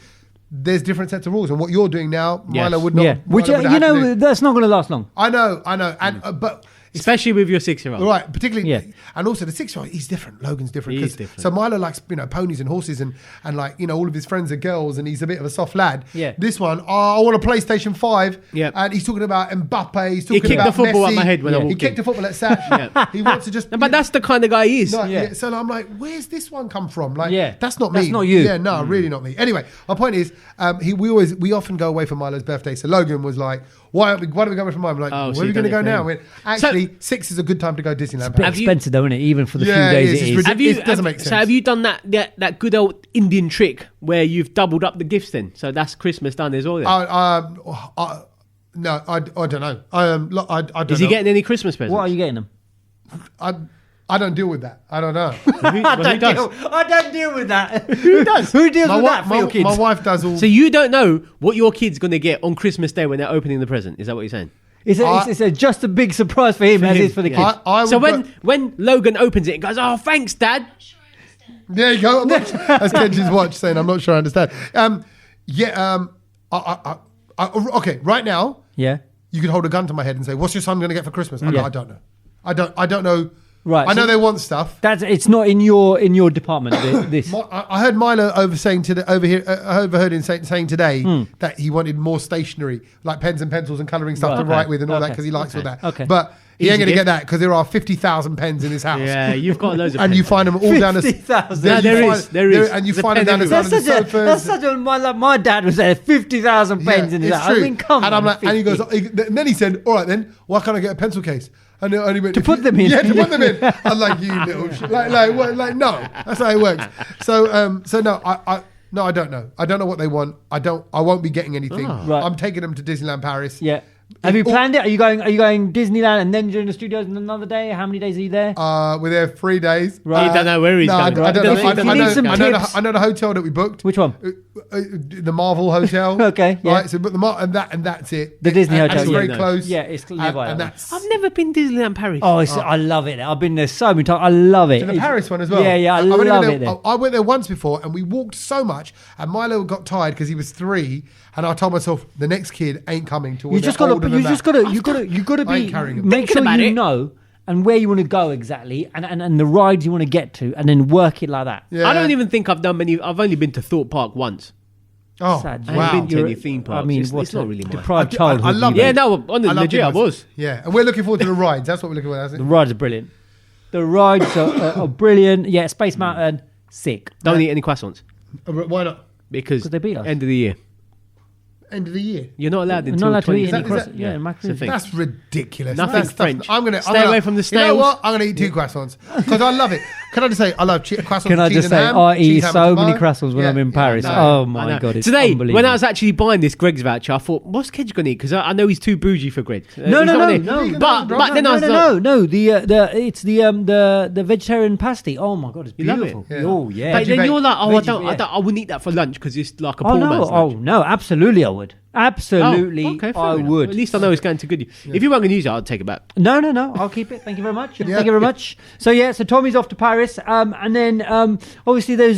Speaker 1: There's different sets of rules, and what you're doing now, Milo would not.
Speaker 2: Yeah, which that's not going to last long.
Speaker 1: I know, and but
Speaker 3: especially with your 6-year-old,
Speaker 1: right? Particularly, and also the 6-year-old, he's different. Logan's different.
Speaker 3: He's different.
Speaker 1: So Milo likes ponies and horses, and like all of his friends are girls, and he's a bit of a soft lad.
Speaker 2: Yeah.
Speaker 1: This one, I want a PlayStation 5.
Speaker 3: Yeah.
Speaker 1: And he's talking about Mbappe. He's talking
Speaker 3: about He kicked the football
Speaker 1: Messi.
Speaker 3: At my head when I walked
Speaker 1: He kicked the football at Satch. He wants to just.
Speaker 3: But that's the kind of guy he is.
Speaker 1: So I'm like, where's this one come from? Like, that's not me.
Speaker 2: That's not you.
Speaker 1: Yeah, no, really not me. Anyway, my point is, we often go away for Milo's birthday. So Logan was like, why don't we go away for mine? I'm like, where are we going to go now? Actually, 6 is a good time to go Disneyland.
Speaker 2: It's pretty expensive though, isn't it? Even for the few days it is.
Speaker 1: It doesn't make sense.
Speaker 3: So have you done that good old Indian trick where you've doubled up the gifts then? So that's Christmas done as well then?
Speaker 1: No, I don't know. I don't
Speaker 3: Is he getting any Christmas presents?
Speaker 2: What are you getting them?
Speaker 1: I don't deal with that. I don't know.
Speaker 2: I don't deal with that.
Speaker 3: Who does?
Speaker 2: Who deals with that for your kids?
Speaker 1: My wife does all.
Speaker 3: So you don't know what your kid's going to get on Christmas Day when they're opening the present? Is that what you're saying?
Speaker 2: It's just a big surprise for him as it is for the kids.
Speaker 3: So when Logan opens it and goes, "Oh, thanks, Dad."
Speaker 1: There you go. That's Kenji's watch saying, "I'm not sure I understand." Okay, right now.
Speaker 2: Yeah.
Speaker 1: You could hold a gun to my head and say, "What's your son going to get for Christmas?" I go, "I don't know. I don't know."
Speaker 2: Right.
Speaker 1: I know they want stuff.
Speaker 2: It's not in your department. This.
Speaker 1: I heard Milo saying today that he wanted more stationery, like pens and pencils and colouring stuff to write with and all that, because he likes all that.
Speaker 2: Okay.
Speaker 1: But he ain't going to get that because there are 50,000 pens in his house.
Speaker 3: Yeah, you've got loads of
Speaker 1: and
Speaker 3: pens.
Speaker 1: you find them all down the
Speaker 2: 50,000.
Speaker 3: There is.
Speaker 1: And you find them down the sofas.
Speaker 2: That's such a my dad was there 50,000 pens in his house. I mean, come on.
Speaker 1: And I'm like, and he goes, and then he said, "All right, then why can't I get a pencil case?" And he went,
Speaker 2: to put them in.
Speaker 1: Yeah, to put them in. I'm like, you little shit. Like, no, that's how it works. So no, I don't know. I don't know what they want. I won't be getting anything.
Speaker 2: Right.
Speaker 1: I'm taking them to Disneyland Paris.
Speaker 2: Yeah. Have you planned it? Are you going Disneyland and then doing the studios in another day? How many days are you there?
Speaker 1: We're there 3 days.
Speaker 3: Right. You don't know where he's going.
Speaker 1: I don't know.
Speaker 2: I
Speaker 1: know the hotel that we booked.
Speaker 2: Which one?
Speaker 1: The Marvel Hotel.
Speaker 2: Okay. Yeah.
Speaker 1: Right. So, but and that's it.
Speaker 2: The Disney Hotel.
Speaker 1: It's very close.
Speaker 2: Yeah, it's nearby.
Speaker 1: And that's.
Speaker 3: I've never been to Disneyland Paris.
Speaker 2: I love it. I've been there so many times. I love it.
Speaker 1: To the Paris one as well.
Speaker 2: Yeah. I love it there.
Speaker 1: I went there once before, and we walked so much, and Milo got tired because he was 3, and I told myself the next kid ain't coming till you got to make sure you know and where you want to go exactly, and the rides you want to get to, and then work it like that. Yeah.
Speaker 3: I don't even think I've done many. I've only been to Thorpe Park once.
Speaker 1: Oh,
Speaker 2: Sad.
Speaker 1: wow.
Speaker 3: I've been to any theme parks.
Speaker 2: I mean,
Speaker 3: it's not really mine.
Speaker 2: deprived childhood.
Speaker 1: I love
Speaker 3: Yeah,
Speaker 1: it.
Speaker 3: no, on the legit, I was.
Speaker 1: Yeah, and we're looking forward to the rides. That's what we're looking for. That's it.
Speaker 2: The rides are brilliant. The rides are brilliant. Yeah, Space Mountain, sick.
Speaker 3: Don't eat any croissants
Speaker 1: Why not?
Speaker 3: because
Speaker 2: they beat us.
Speaker 3: end of the year.
Speaker 1: End of the year.
Speaker 3: You're not allowed
Speaker 2: We're
Speaker 3: until
Speaker 2: not allowed to eat
Speaker 3: 20.
Speaker 2: any croissants.
Speaker 3: It's
Speaker 2: Yeah, macaroni.
Speaker 3: a thing.
Speaker 1: That's ridiculous.
Speaker 3: Nothing
Speaker 1: That's
Speaker 3: French.
Speaker 1: I'm gonna
Speaker 3: Stay away from the
Speaker 1: You know
Speaker 3: snails.
Speaker 1: what? I'm gonna eat 2 croissants because I love it. Can I just say I love croissants?
Speaker 2: Can I
Speaker 1: cheese
Speaker 2: just
Speaker 1: and
Speaker 2: say
Speaker 1: ham,
Speaker 2: I eat
Speaker 1: cheese, ham,
Speaker 2: so
Speaker 1: and
Speaker 2: many
Speaker 1: tomato.
Speaker 2: croissants when I'm in Paris.
Speaker 1: I
Speaker 2: Oh
Speaker 3: I
Speaker 2: my
Speaker 3: know.
Speaker 2: god, it's
Speaker 3: Today,
Speaker 2: unbelievable.
Speaker 3: when I was actually buying this Greg's voucher, I thought, what's Kedge going to eat? Because I know he's too bougie for Greg.
Speaker 2: No.
Speaker 3: He's not gonna-
Speaker 2: No.
Speaker 3: But then I was like,
Speaker 2: No. It's the vegetarian pasty. Oh my god, it's
Speaker 3: You love it?
Speaker 2: beautiful.
Speaker 1: Yeah.
Speaker 2: Oh yeah.
Speaker 3: But then you're like,
Speaker 2: Veggie,
Speaker 3: I wouldn't eat that for lunch because it's like a
Speaker 2: Oh
Speaker 3: poor
Speaker 2: no!
Speaker 3: man's
Speaker 2: Oh
Speaker 3: lunch.
Speaker 2: no! Absolutely, I would. Absolutely,
Speaker 3: okay, fair
Speaker 2: I
Speaker 3: enough.
Speaker 2: would.
Speaker 3: At least I know it's going to good. If you weren't going to use it, I'd take it back.
Speaker 2: No. I'll keep it. Thank you very much. Thank you very much. So so Tommy's off to Paris, and then obviously there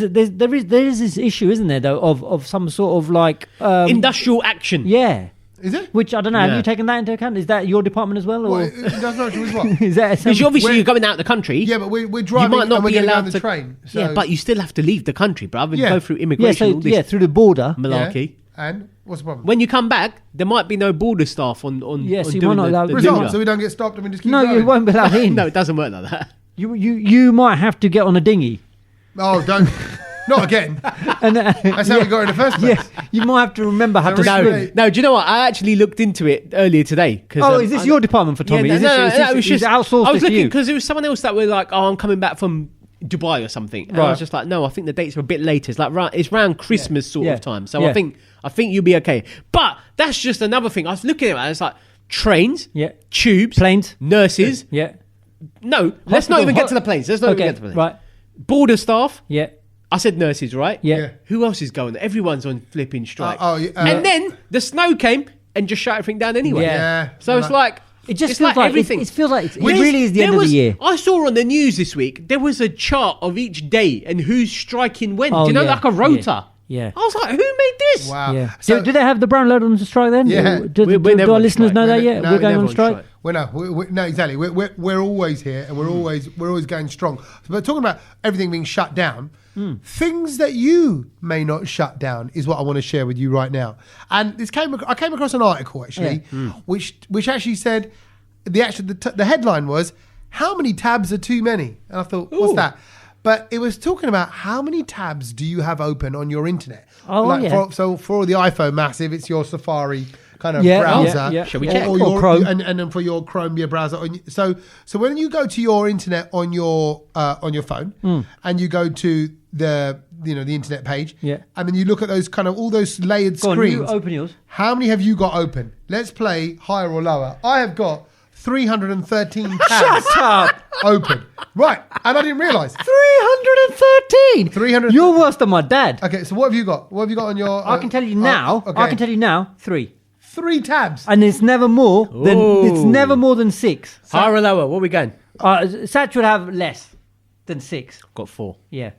Speaker 2: is this issue, isn't there, though, of some sort of like
Speaker 3: Industrial action.
Speaker 2: yeah.
Speaker 1: Is it?
Speaker 2: Which I don't know. Have
Speaker 3: Yeah.
Speaker 2: you taken that into account? Is that your department as well, or
Speaker 1: Well, that's not true as well.
Speaker 2: is that?
Speaker 3: Because obviously you're going out the country.
Speaker 1: Yeah, but we're driving
Speaker 3: you might not
Speaker 1: and we're
Speaker 3: be
Speaker 1: getting
Speaker 3: allowed
Speaker 1: on the
Speaker 3: to
Speaker 1: train. So,
Speaker 3: Yeah, but you still have to leave the country, bruv, and
Speaker 1: Yeah.
Speaker 3: go through
Speaker 2: Yeah.
Speaker 3: immigration.
Speaker 2: So
Speaker 3: all this
Speaker 2: through the border.
Speaker 3: malarkey.
Speaker 1: And what's the problem?
Speaker 3: When you come back, there might be no border staff on
Speaker 2: Yeah,
Speaker 3: on
Speaker 2: so you
Speaker 3: doing
Speaker 2: might not allow-
Speaker 3: the
Speaker 1: Result,
Speaker 3: visa.
Speaker 1: so we don't get stopped and we just keep
Speaker 2: No,
Speaker 1: going.
Speaker 2: you won't be allowed in.
Speaker 3: No, it doesn't work like that.
Speaker 2: You might have to get on a dinghy.
Speaker 1: Oh, don't. Not again.
Speaker 2: And
Speaker 1: That's how we got in the first place.
Speaker 2: yeah, you might have to remember how to
Speaker 1: No,
Speaker 2: swim.
Speaker 3: No, do you know what? I actually looked into it earlier today.
Speaker 2: Oh, is this your department for Tommy?
Speaker 3: Yeah,
Speaker 2: Is this,
Speaker 3: it was just
Speaker 2: outsourced
Speaker 3: I was
Speaker 2: to
Speaker 3: looking
Speaker 2: you?
Speaker 3: because it was someone else that were like, "Oh, I'm coming back from Dubai or something," and I
Speaker 2: Right.
Speaker 3: was just like, "No, I think the dates are a bit later. It's like it's around Christmas sort
Speaker 2: Yeah.
Speaker 3: of time." So
Speaker 2: Yeah.
Speaker 3: I think you'll be okay. But that's just another thing. I was looking at it. It's like trains,
Speaker 2: Yeah.
Speaker 3: tubes,
Speaker 2: Planes.
Speaker 3: nurses.
Speaker 2: Yeah.
Speaker 3: No, let's not even get to the planes. Let's not even
Speaker 2: Okay.
Speaker 3: get to the planes.
Speaker 2: Right.
Speaker 3: Border staff.
Speaker 2: Yeah.
Speaker 3: I said nurses, right?
Speaker 2: Yeah.
Speaker 1: Yeah.
Speaker 3: Who else is going? Everyone's on flipping strike.
Speaker 1: yeah,
Speaker 3: and then the snow came and just shut everything down anyway.
Speaker 1: Yeah.
Speaker 3: So it's like
Speaker 2: It just
Speaker 3: it's
Speaker 2: feels like
Speaker 3: everything.
Speaker 2: It feels like it
Speaker 3: Yes,
Speaker 2: really is the
Speaker 3: there
Speaker 2: end of the
Speaker 3: was-
Speaker 2: year.
Speaker 3: I saw on the news this week there was a chart of each day and who's striking when.
Speaker 2: Oh,
Speaker 3: Do you know,
Speaker 2: yeah.
Speaker 3: like a rota?
Speaker 2: Yeah.
Speaker 3: I was like, who made this?
Speaker 1: Wow.
Speaker 2: Yeah.
Speaker 1: So,
Speaker 2: do they have the brown load on the strike then?
Speaker 1: Yeah.
Speaker 2: Do
Speaker 3: We're never
Speaker 2: our
Speaker 3: on
Speaker 2: listeners
Speaker 3: strike.
Speaker 2: know that
Speaker 1: We're
Speaker 2: yet?
Speaker 1: no,
Speaker 2: We're going
Speaker 3: never
Speaker 2: on
Speaker 3: on
Speaker 2: strike.
Speaker 3: strike.
Speaker 1: well, no, exactly. We're always here and we're always going strong. But talking about everything being shut down, things that you may not shut down is what I want to share with you right now. And I came across an article actually, which actually said the headline was "How many tabs are too many?" And I thought, what's that? But it was talking about how many tabs do you have open on your internet?
Speaker 2: Oh, yeah.
Speaker 1: So for the iPhone Massive, it's your Safari kind of
Speaker 2: Yeah,
Speaker 1: browser.
Speaker 2: yeah, yeah.
Speaker 3: Shall we check?
Speaker 2: Or
Speaker 1: your
Speaker 2: Chrome.
Speaker 1: and then for your Chrome, your browser. So when you go to your internet on your phone and you go to the the internet page,
Speaker 2: Yeah.
Speaker 1: and then you look at those kind of all those layered
Speaker 2: Go on,
Speaker 1: screens.
Speaker 2: you open yours.
Speaker 1: How many have you got open? Let's play higher or lower. I have got 313 tabs
Speaker 2: up.
Speaker 1: open. Right, and I didn't realise.
Speaker 2: 313.
Speaker 1: 300.
Speaker 2: You're worse than my dad.
Speaker 1: Okay, so what have you got? What have you got on your?
Speaker 2: I can tell you now.
Speaker 1: okay.
Speaker 2: I can tell you now. 3.
Speaker 1: 3 tabs.
Speaker 2: And it's never more than
Speaker 3: Ooh.
Speaker 2: 6.
Speaker 3: Higher or lower? What are we going?
Speaker 2: Satch would have less than 6.
Speaker 3: Got 4.
Speaker 2: Yeah.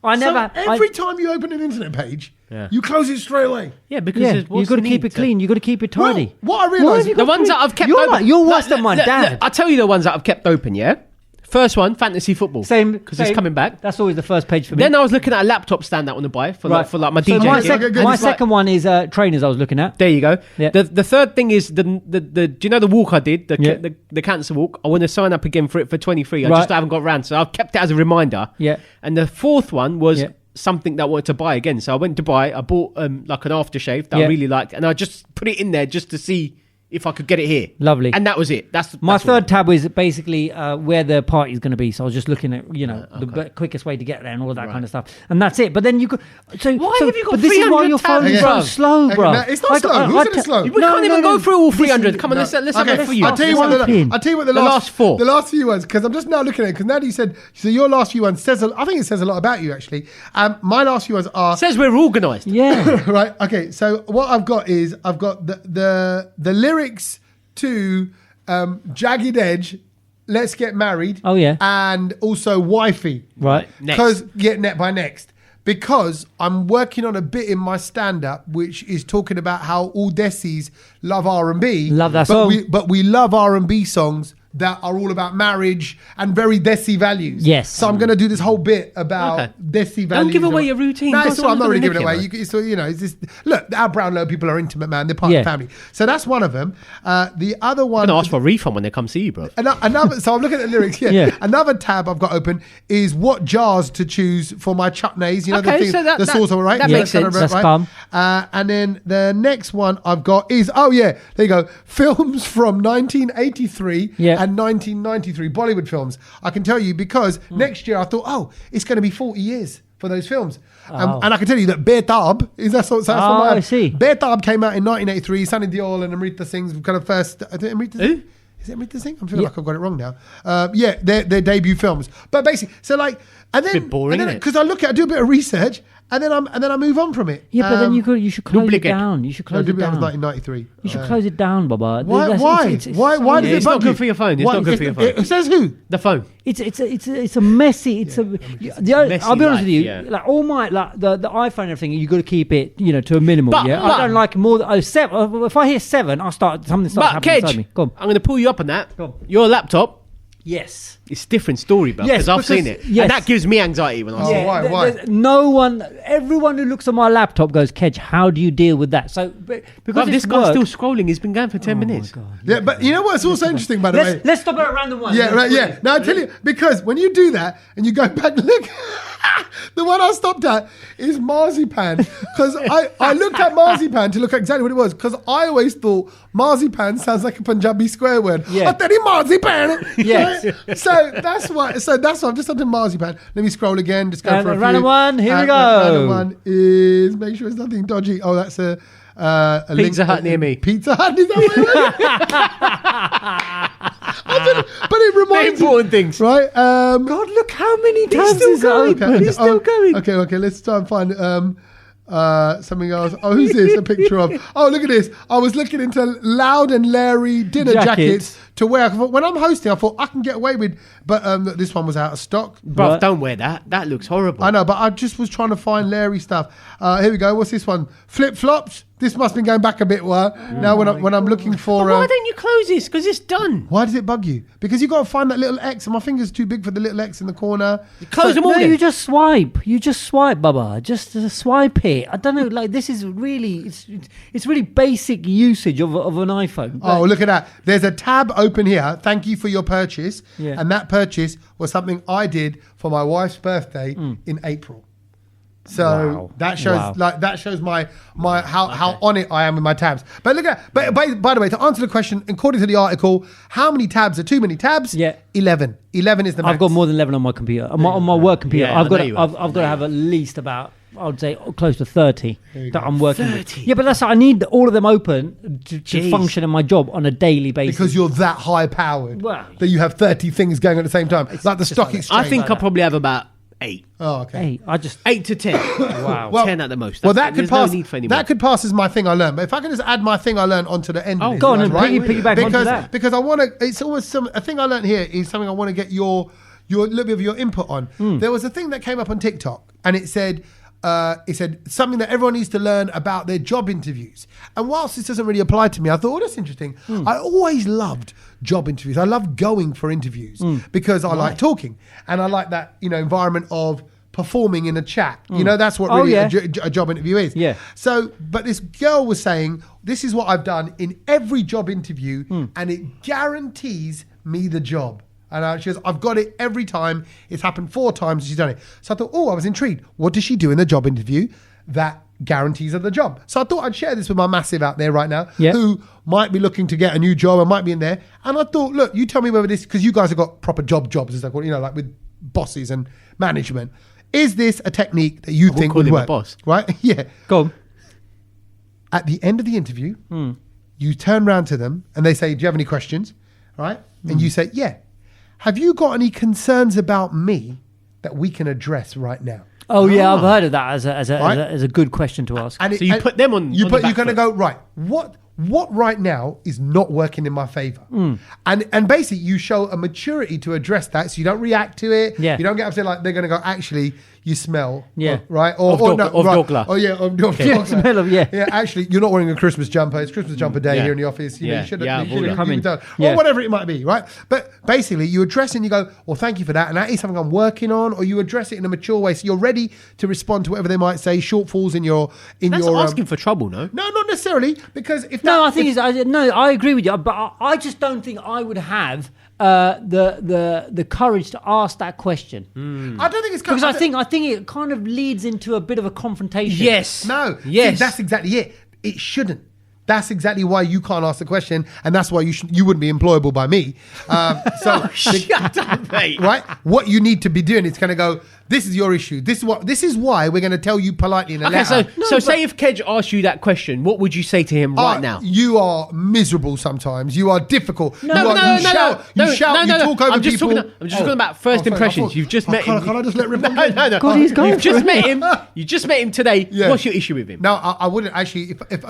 Speaker 2: I never.
Speaker 1: So every time you open an internet page,
Speaker 3: Yeah.
Speaker 1: you close it straight away.
Speaker 3: Yeah, because
Speaker 2: Yeah,
Speaker 3: there's- what's
Speaker 2: you've got to
Speaker 3: the
Speaker 2: keep
Speaker 3: need
Speaker 2: it clean. You've got to keep it tidy.
Speaker 1: Well, what I
Speaker 2: Why have
Speaker 1: realised,
Speaker 2: you
Speaker 3: The
Speaker 2: got
Speaker 3: ones
Speaker 2: three?
Speaker 3: that I've kept
Speaker 2: You're
Speaker 3: open.
Speaker 2: like- you're worse than my dad.
Speaker 3: I'll tell you the ones that I've kept open, yeah? First one, fantasy football.
Speaker 2: Same.
Speaker 3: Because it's coming back.
Speaker 2: That's always the first page for me.
Speaker 3: Then I was looking at a laptop stand that I want to buy for,
Speaker 2: Right.
Speaker 3: like my
Speaker 2: So
Speaker 3: DJ.
Speaker 2: my,
Speaker 3: kit.
Speaker 1: good.
Speaker 2: my
Speaker 1: It's like-
Speaker 2: second one is trainers I was looking at.
Speaker 3: There you go.
Speaker 2: Yeah.
Speaker 3: The third thing is the do you know the walk I did,
Speaker 2: Yeah.
Speaker 3: the cancer walk? I want to sign up again for it for 23. I
Speaker 2: Right.
Speaker 3: just haven't got around, so I've kept it as a reminder.
Speaker 2: Yeah.
Speaker 3: And the fourth one was
Speaker 2: Yeah.
Speaker 3: something that I wanted to buy again. So I went to buy. I bought like an aftershave that
Speaker 2: Yeah.
Speaker 3: I really liked, and I just put it in there just to see if I could get it here.
Speaker 2: Lovely.
Speaker 3: And that was it.
Speaker 2: My
Speaker 3: that's
Speaker 2: third tab is basically where the party's going to be. So I was just looking at, the quickest way to get there and all that kind of stuff. And that's it. But then you could. So
Speaker 3: Why have you got
Speaker 2: But this is why
Speaker 3: 300
Speaker 2: your phone
Speaker 3: tabs,
Speaker 2: is so
Speaker 3: bruv?
Speaker 2: slow,
Speaker 1: Okay,
Speaker 2: bro.
Speaker 1: no, it's not slow. Who said it's slow?
Speaker 3: We can't even go through all 300. Come on, let's have
Speaker 1: Okay,
Speaker 3: it for you.
Speaker 1: I'll tell you what.
Speaker 2: Swiping.
Speaker 1: I'll tell you what the
Speaker 3: The last four.
Speaker 1: The last few ones, because I'm just now looking at it. Because now that you said, so your last few ones says. I think it says a lot about you actually. My last few ones are
Speaker 3: Says we're organised.
Speaker 2: Yeah.
Speaker 1: right. Okay. So what I've got is I've got the lyrics to Jagged Edge, Let's Get Married.
Speaker 2: Oh, yeah.
Speaker 1: And also Wifey.
Speaker 2: Right.
Speaker 1: Because Net by Next. Because I'm working on a bit in my stand-up which is talking about how all Desis love R&B.
Speaker 2: Love that
Speaker 1: but
Speaker 2: song.
Speaker 1: But we love R&B songs that are all about marriage and very Desi values.
Speaker 2: Yes.
Speaker 1: So I'm going to do this whole bit about Desi values.
Speaker 3: Don't give away your routine.
Speaker 1: No, I'm not really giving it away. It's just, look, our Brownlow people are intimate, man. They're part of the family. So that's one of them. The other one...
Speaker 3: I'm going to ask for a refund when they come see you, bro.
Speaker 1: Another. So I'm looking at the lyrics. Yeah. Another tab I've got open is what jars to choose for my chutneys. You know, the thing, so the sauce, right?
Speaker 3: That makes sense.
Speaker 2: That's calm.
Speaker 1: And then the next one I've got is, there you go, films from 1983 and 1993, Bollywood films. I can tell you because next year I thought, it's going to be 40 years for those films. And I can tell you that Betab is
Speaker 2: I see.
Speaker 1: Betab came out in 1983. Sunny Deol and Amrita Singh's kind of first. Amrita Singh? Is it Amrita Singh? I'm feeling like I've got it wrong now. Their debut films. But basically, so like, and then
Speaker 3: it's a bit boring, isn't it?
Speaker 1: Because I do a bit of research. And then I move on from it.
Speaker 2: Yeah, but then you should close it down. You should close it down.
Speaker 1: That was 1993.
Speaker 2: You should close it down, Baba.
Speaker 1: Why? Why does it
Speaker 3: It's not good for your phone. It's not good for your phone.
Speaker 1: It says who?
Speaker 3: The phone.
Speaker 2: It's a messy. I'll be honest with you. Like all my the iPhone and everything, you got to keep it to a minimum. But I don't like more than 7. If I hear 7, I'll start something starts happening inside me. Go on.
Speaker 3: I'm going to pull you up on that. Your laptop.
Speaker 2: Yes.
Speaker 3: It's a different story, bro.
Speaker 2: Yes,
Speaker 3: because I've seen it.
Speaker 2: Yes.
Speaker 3: And that gives me anxiety when I see it.
Speaker 1: Why?
Speaker 2: Everyone who looks at my laptop goes, Kedge, how do you deal with that? So, because
Speaker 3: this guy's still scrolling. He's been going for 10 minutes.
Speaker 2: My God.
Speaker 1: Yeah, but you know what's also interesting, by the way?
Speaker 2: Let's stop at a random one.
Speaker 1: Yeah, right, yeah. Now, I'll tell you, because when you do that and you go back, look, the one I stopped at is Marzipan. Because I looked at Marzipan to look at exactly what it was. Because I always thought Marzipan sounds like a Punjabi swear word.
Speaker 2: Yeah.
Speaker 1: Teri Marzipan.
Speaker 2: Yes.
Speaker 1: Right? So that's why I'm just on Marzipan. Let me scroll again. Just go for a
Speaker 2: random
Speaker 1: few.
Speaker 2: one. Here we go.
Speaker 1: Random one is, make sure it's nothing dodgy. Oh, that's a
Speaker 3: Pizza Hut near me.
Speaker 1: Pizza Hut, is that what it was? But it reminds
Speaker 3: important things.
Speaker 1: Right?
Speaker 2: God, look how many tabs is open. He's still going.
Speaker 1: Okay, let's try and find something else. Oh, who's this? A picture of. Oh, look at this. I was looking into Loud and Larry dinner jackets to wear. When I'm hosting, I thought I can get away with, but this one was out of stock.
Speaker 3: Bro, don't wear that. That looks horrible.
Speaker 1: I know, but I just was trying to find Larry stuff. Here we go. What's this one? Flip flops. This must have been going back a bit. Now when I'm looking for.
Speaker 3: But why don't you close this? Because it's done.
Speaker 1: Why does it bug you? Because you got to find that little X, and my finger's too big for the little X in the corner.
Speaker 3: Close them all.
Speaker 2: No, you just swipe. Baba. Just swipe it. I don't know. Like this is really, it's really basic usage of an iPhone.
Speaker 1: Oh, look at that. There's a tab open here. Thank you for your purchase.
Speaker 2: Yeah.
Speaker 1: And that purchase was something I did for my wife's birthday in April. So that shows my how on it I am with my tabs. But look at by the way, to answer the question, according to the article, how many tabs are too many tabs?
Speaker 2: Yeah.
Speaker 1: 11. 11 is the max.
Speaker 2: I've got more than 11 on my computer. On my work computer,
Speaker 3: Yeah,
Speaker 2: I've got to have at least about, I would say, close to 30 that I'm working with. Yeah, but that's I need all of them open to function in my job on a daily basis.
Speaker 1: Because you're that high powered that you have 30 things going at the same time. It's like the stock exchange.
Speaker 3: I think I probably have about 8.
Speaker 1: Oh, okay.
Speaker 3: 8 to 10.
Speaker 2: Wow.
Speaker 1: Well,
Speaker 3: 10 at the most.
Speaker 1: That could pass.
Speaker 3: No need for any
Speaker 1: that could pass as my thing I learned. But if I can just add my thing I learned onto the end.
Speaker 2: Oh,
Speaker 1: of this,
Speaker 2: go on and
Speaker 1: right?
Speaker 2: piggyback onto that.
Speaker 1: Because I want to. It's always a thing I learned here is something I want to get your little bit of your input on. There was a thing that came up on TikTok, and it said something that everyone needs to learn about their job interviews. And whilst this doesn't really apply to me, I thought, that's interesting. I always loved job interviews. I love going for interviews because I like talking and I like that environment of performing in a chat. That's what really a job interview is.
Speaker 2: Yeah.
Speaker 1: So, but this girl was saying, this is what I've done in every job interview and it guarantees me the job. And she goes, I've got it every time. It's happened 4 times she's done it. So I thought, I was intrigued. What does she do in the job interview that guarantees her the job? So I thought I'd share this with my massive out there right now who might be looking to get a new job and might be in there. And I thought, look, you tell me whether this, because you guys have got proper jobs, as they call it, like with bosses and management. Is this a technique that you think would work?
Speaker 3: Boss.
Speaker 1: Right? Yeah.
Speaker 2: Go on.
Speaker 1: At the end of the interview, you turn around to them and they say, do you have any questions? Right? And you say, yeah. Have you got any concerns about me that we can address right now?
Speaker 2: Oh yeah, I've heard of that as a good question to ask.
Speaker 3: So you put them on.
Speaker 1: You're going to go right. What right now is not working in my favor? And basically you show a maturity to address that, so you don't react to it.
Speaker 2: Yeah.
Speaker 1: You don't get upset like they're going to go. Actually, you smell.
Speaker 2: Yeah.
Speaker 1: Right?
Speaker 3: Of Dogla.
Speaker 1: Oh, yeah, of Dogla.
Speaker 2: Yeah, smell of, yeah.
Speaker 1: Yeah, actually, you're not wearing a Christmas jumper. It's Christmas jumper day here in the office. You should have come in. Or whatever it might be, right? But basically, you address it and you go, well, thank you for that. And that is something I'm working on. Or you address it in a mature way. So you're ready to respond to whatever they might say, shortfalls in your...
Speaker 3: That's asking for trouble, no?
Speaker 1: No, not necessarily. Because if
Speaker 2: No, I agree with you. But I just don't think I would have the courage to ask that question.
Speaker 1: I don't think it's...
Speaker 2: Because I think it kind of leads into a bit of a confrontation.
Speaker 3: Yes.
Speaker 1: No.
Speaker 3: Yes.
Speaker 1: See, that's exactly it. It shouldn't. That's exactly why you can't ask the question, and that's why you wouldn't be employable by me.
Speaker 3: Shut up, mate.
Speaker 1: Right? What you need to be doing is kind of go, this is your issue. This is why we're going to tell you politely in a letter.
Speaker 3: So say if Kedge asked you that question, what would you say to him right now?
Speaker 1: You are miserable sometimes. You are difficult.
Speaker 3: You
Speaker 1: shout, you talk over people.
Speaker 3: I'm just talking about first impressions. You've just met him.
Speaker 1: Can I just let rip on?
Speaker 3: No.
Speaker 2: God, he's going
Speaker 3: You've just met him. You just met him today.
Speaker 1: Yeah.
Speaker 3: What's your issue with him?
Speaker 1: No, I wouldn't actually. If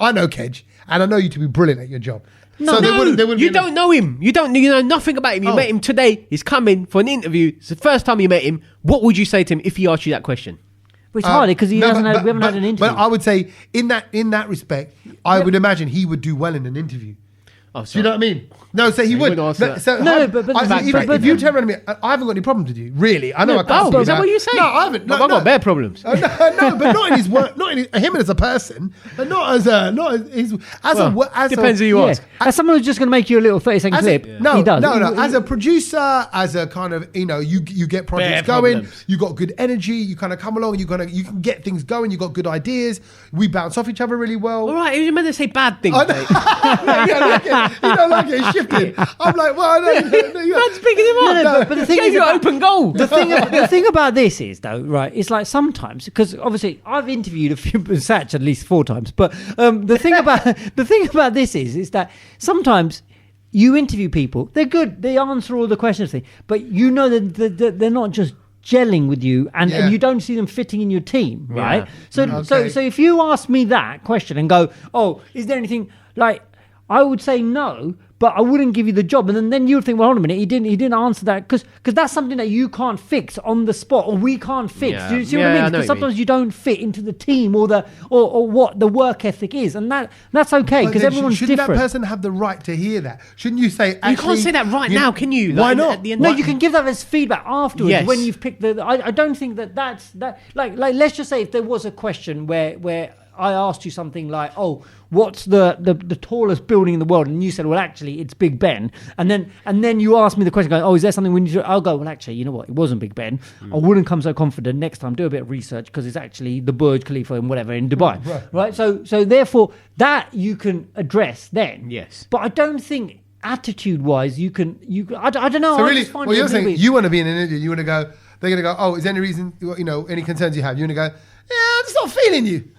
Speaker 1: I know Kedge, and I know you to be brilliant at your job.
Speaker 3: You don't know him. You know nothing about him. You met him today. He's coming for an interview. It's the first time you met him. What would you say to him if he asked you that question?
Speaker 2: Well, it's hard because we haven't had an interview.
Speaker 1: But I would say in that respect, I would imagine he would do well in an interview.
Speaker 3: Oh,
Speaker 1: do you know what I mean? No, so he would. But if you turn around to me, I haven't got any problems with you, really. I know I can't.
Speaker 3: Is that what you say?
Speaker 1: No, I haven't.
Speaker 3: I've got bare problems.
Speaker 1: No, but not in his work, not in him as a person, but
Speaker 3: depends who you ask.
Speaker 2: As someone who's just going to make you a little 30-second clip, he does.
Speaker 1: No. As a producer, as a kind of, you get projects going, you got good energy, you kind of come along, you can get things going, you got good ideas. We bounce off each other really well.
Speaker 3: All right, you meant to say bad things, mate.
Speaker 1: You don't like it, it's shifting. I'm like, well, I don't.
Speaker 3: Man's picking him up.
Speaker 2: But the thing is,
Speaker 3: open goal.
Speaker 2: The thing about this is, though, right? It's like sometimes, because obviously I've interviewed a few Satch at least 4 times. But the thing about this is that sometimes you interview people, they're good, they answer all the questions, but you know that they're not just gelling with you, and you don't see them fitting in your team, right? So if you ask me that question and go, oh, is there anything like? I would say no, but I wouldn't give you the job. And then you would think, well, hold on a minute, he didn't answer that because that's something that you can't fix on the spot, or we can't fix.
Speaker 3: Yeah.
Speaker 2: Do you see what I mean? Because sometimes you don't fit into the team or what the work ethic is, and that's okay because everyone's
Speaker 1: shouldn't
Speaker 2: different.
Speaker 1: That person have the right to hear that? Shouldn't you say? Actually,
Speaker 3: you can't say that right now, can you?
Speaker 1: Why not?
Speaker 2: No, you can give that as feedback afterwards when you've picked the. I don't think that's that. Like let's just say if there was a question where I asked you something like, oh, what's the tallest building in the world? And you said, well, actually, it's Big Ben. And then you asked me the question, going, oh, is there something we need to... I'll go, well, actually, you know what? It wasn't Big Ben. I wouldn't come so confident. Next time, do a bit of research because it's actually the Burj Khalifa and whatever in Dubai. Right? So therefore, that you can address then.
Speaker 3: Yes.
Speaker 2: But I don't think attitude-wise you can... I don't know.
Speaker 1: So really, well, you're saying you want to be in an interview, you want to go... They're going to go, oh, is there any reason, any concerns you have? You're going to go, yeah, I'm just not feeling you.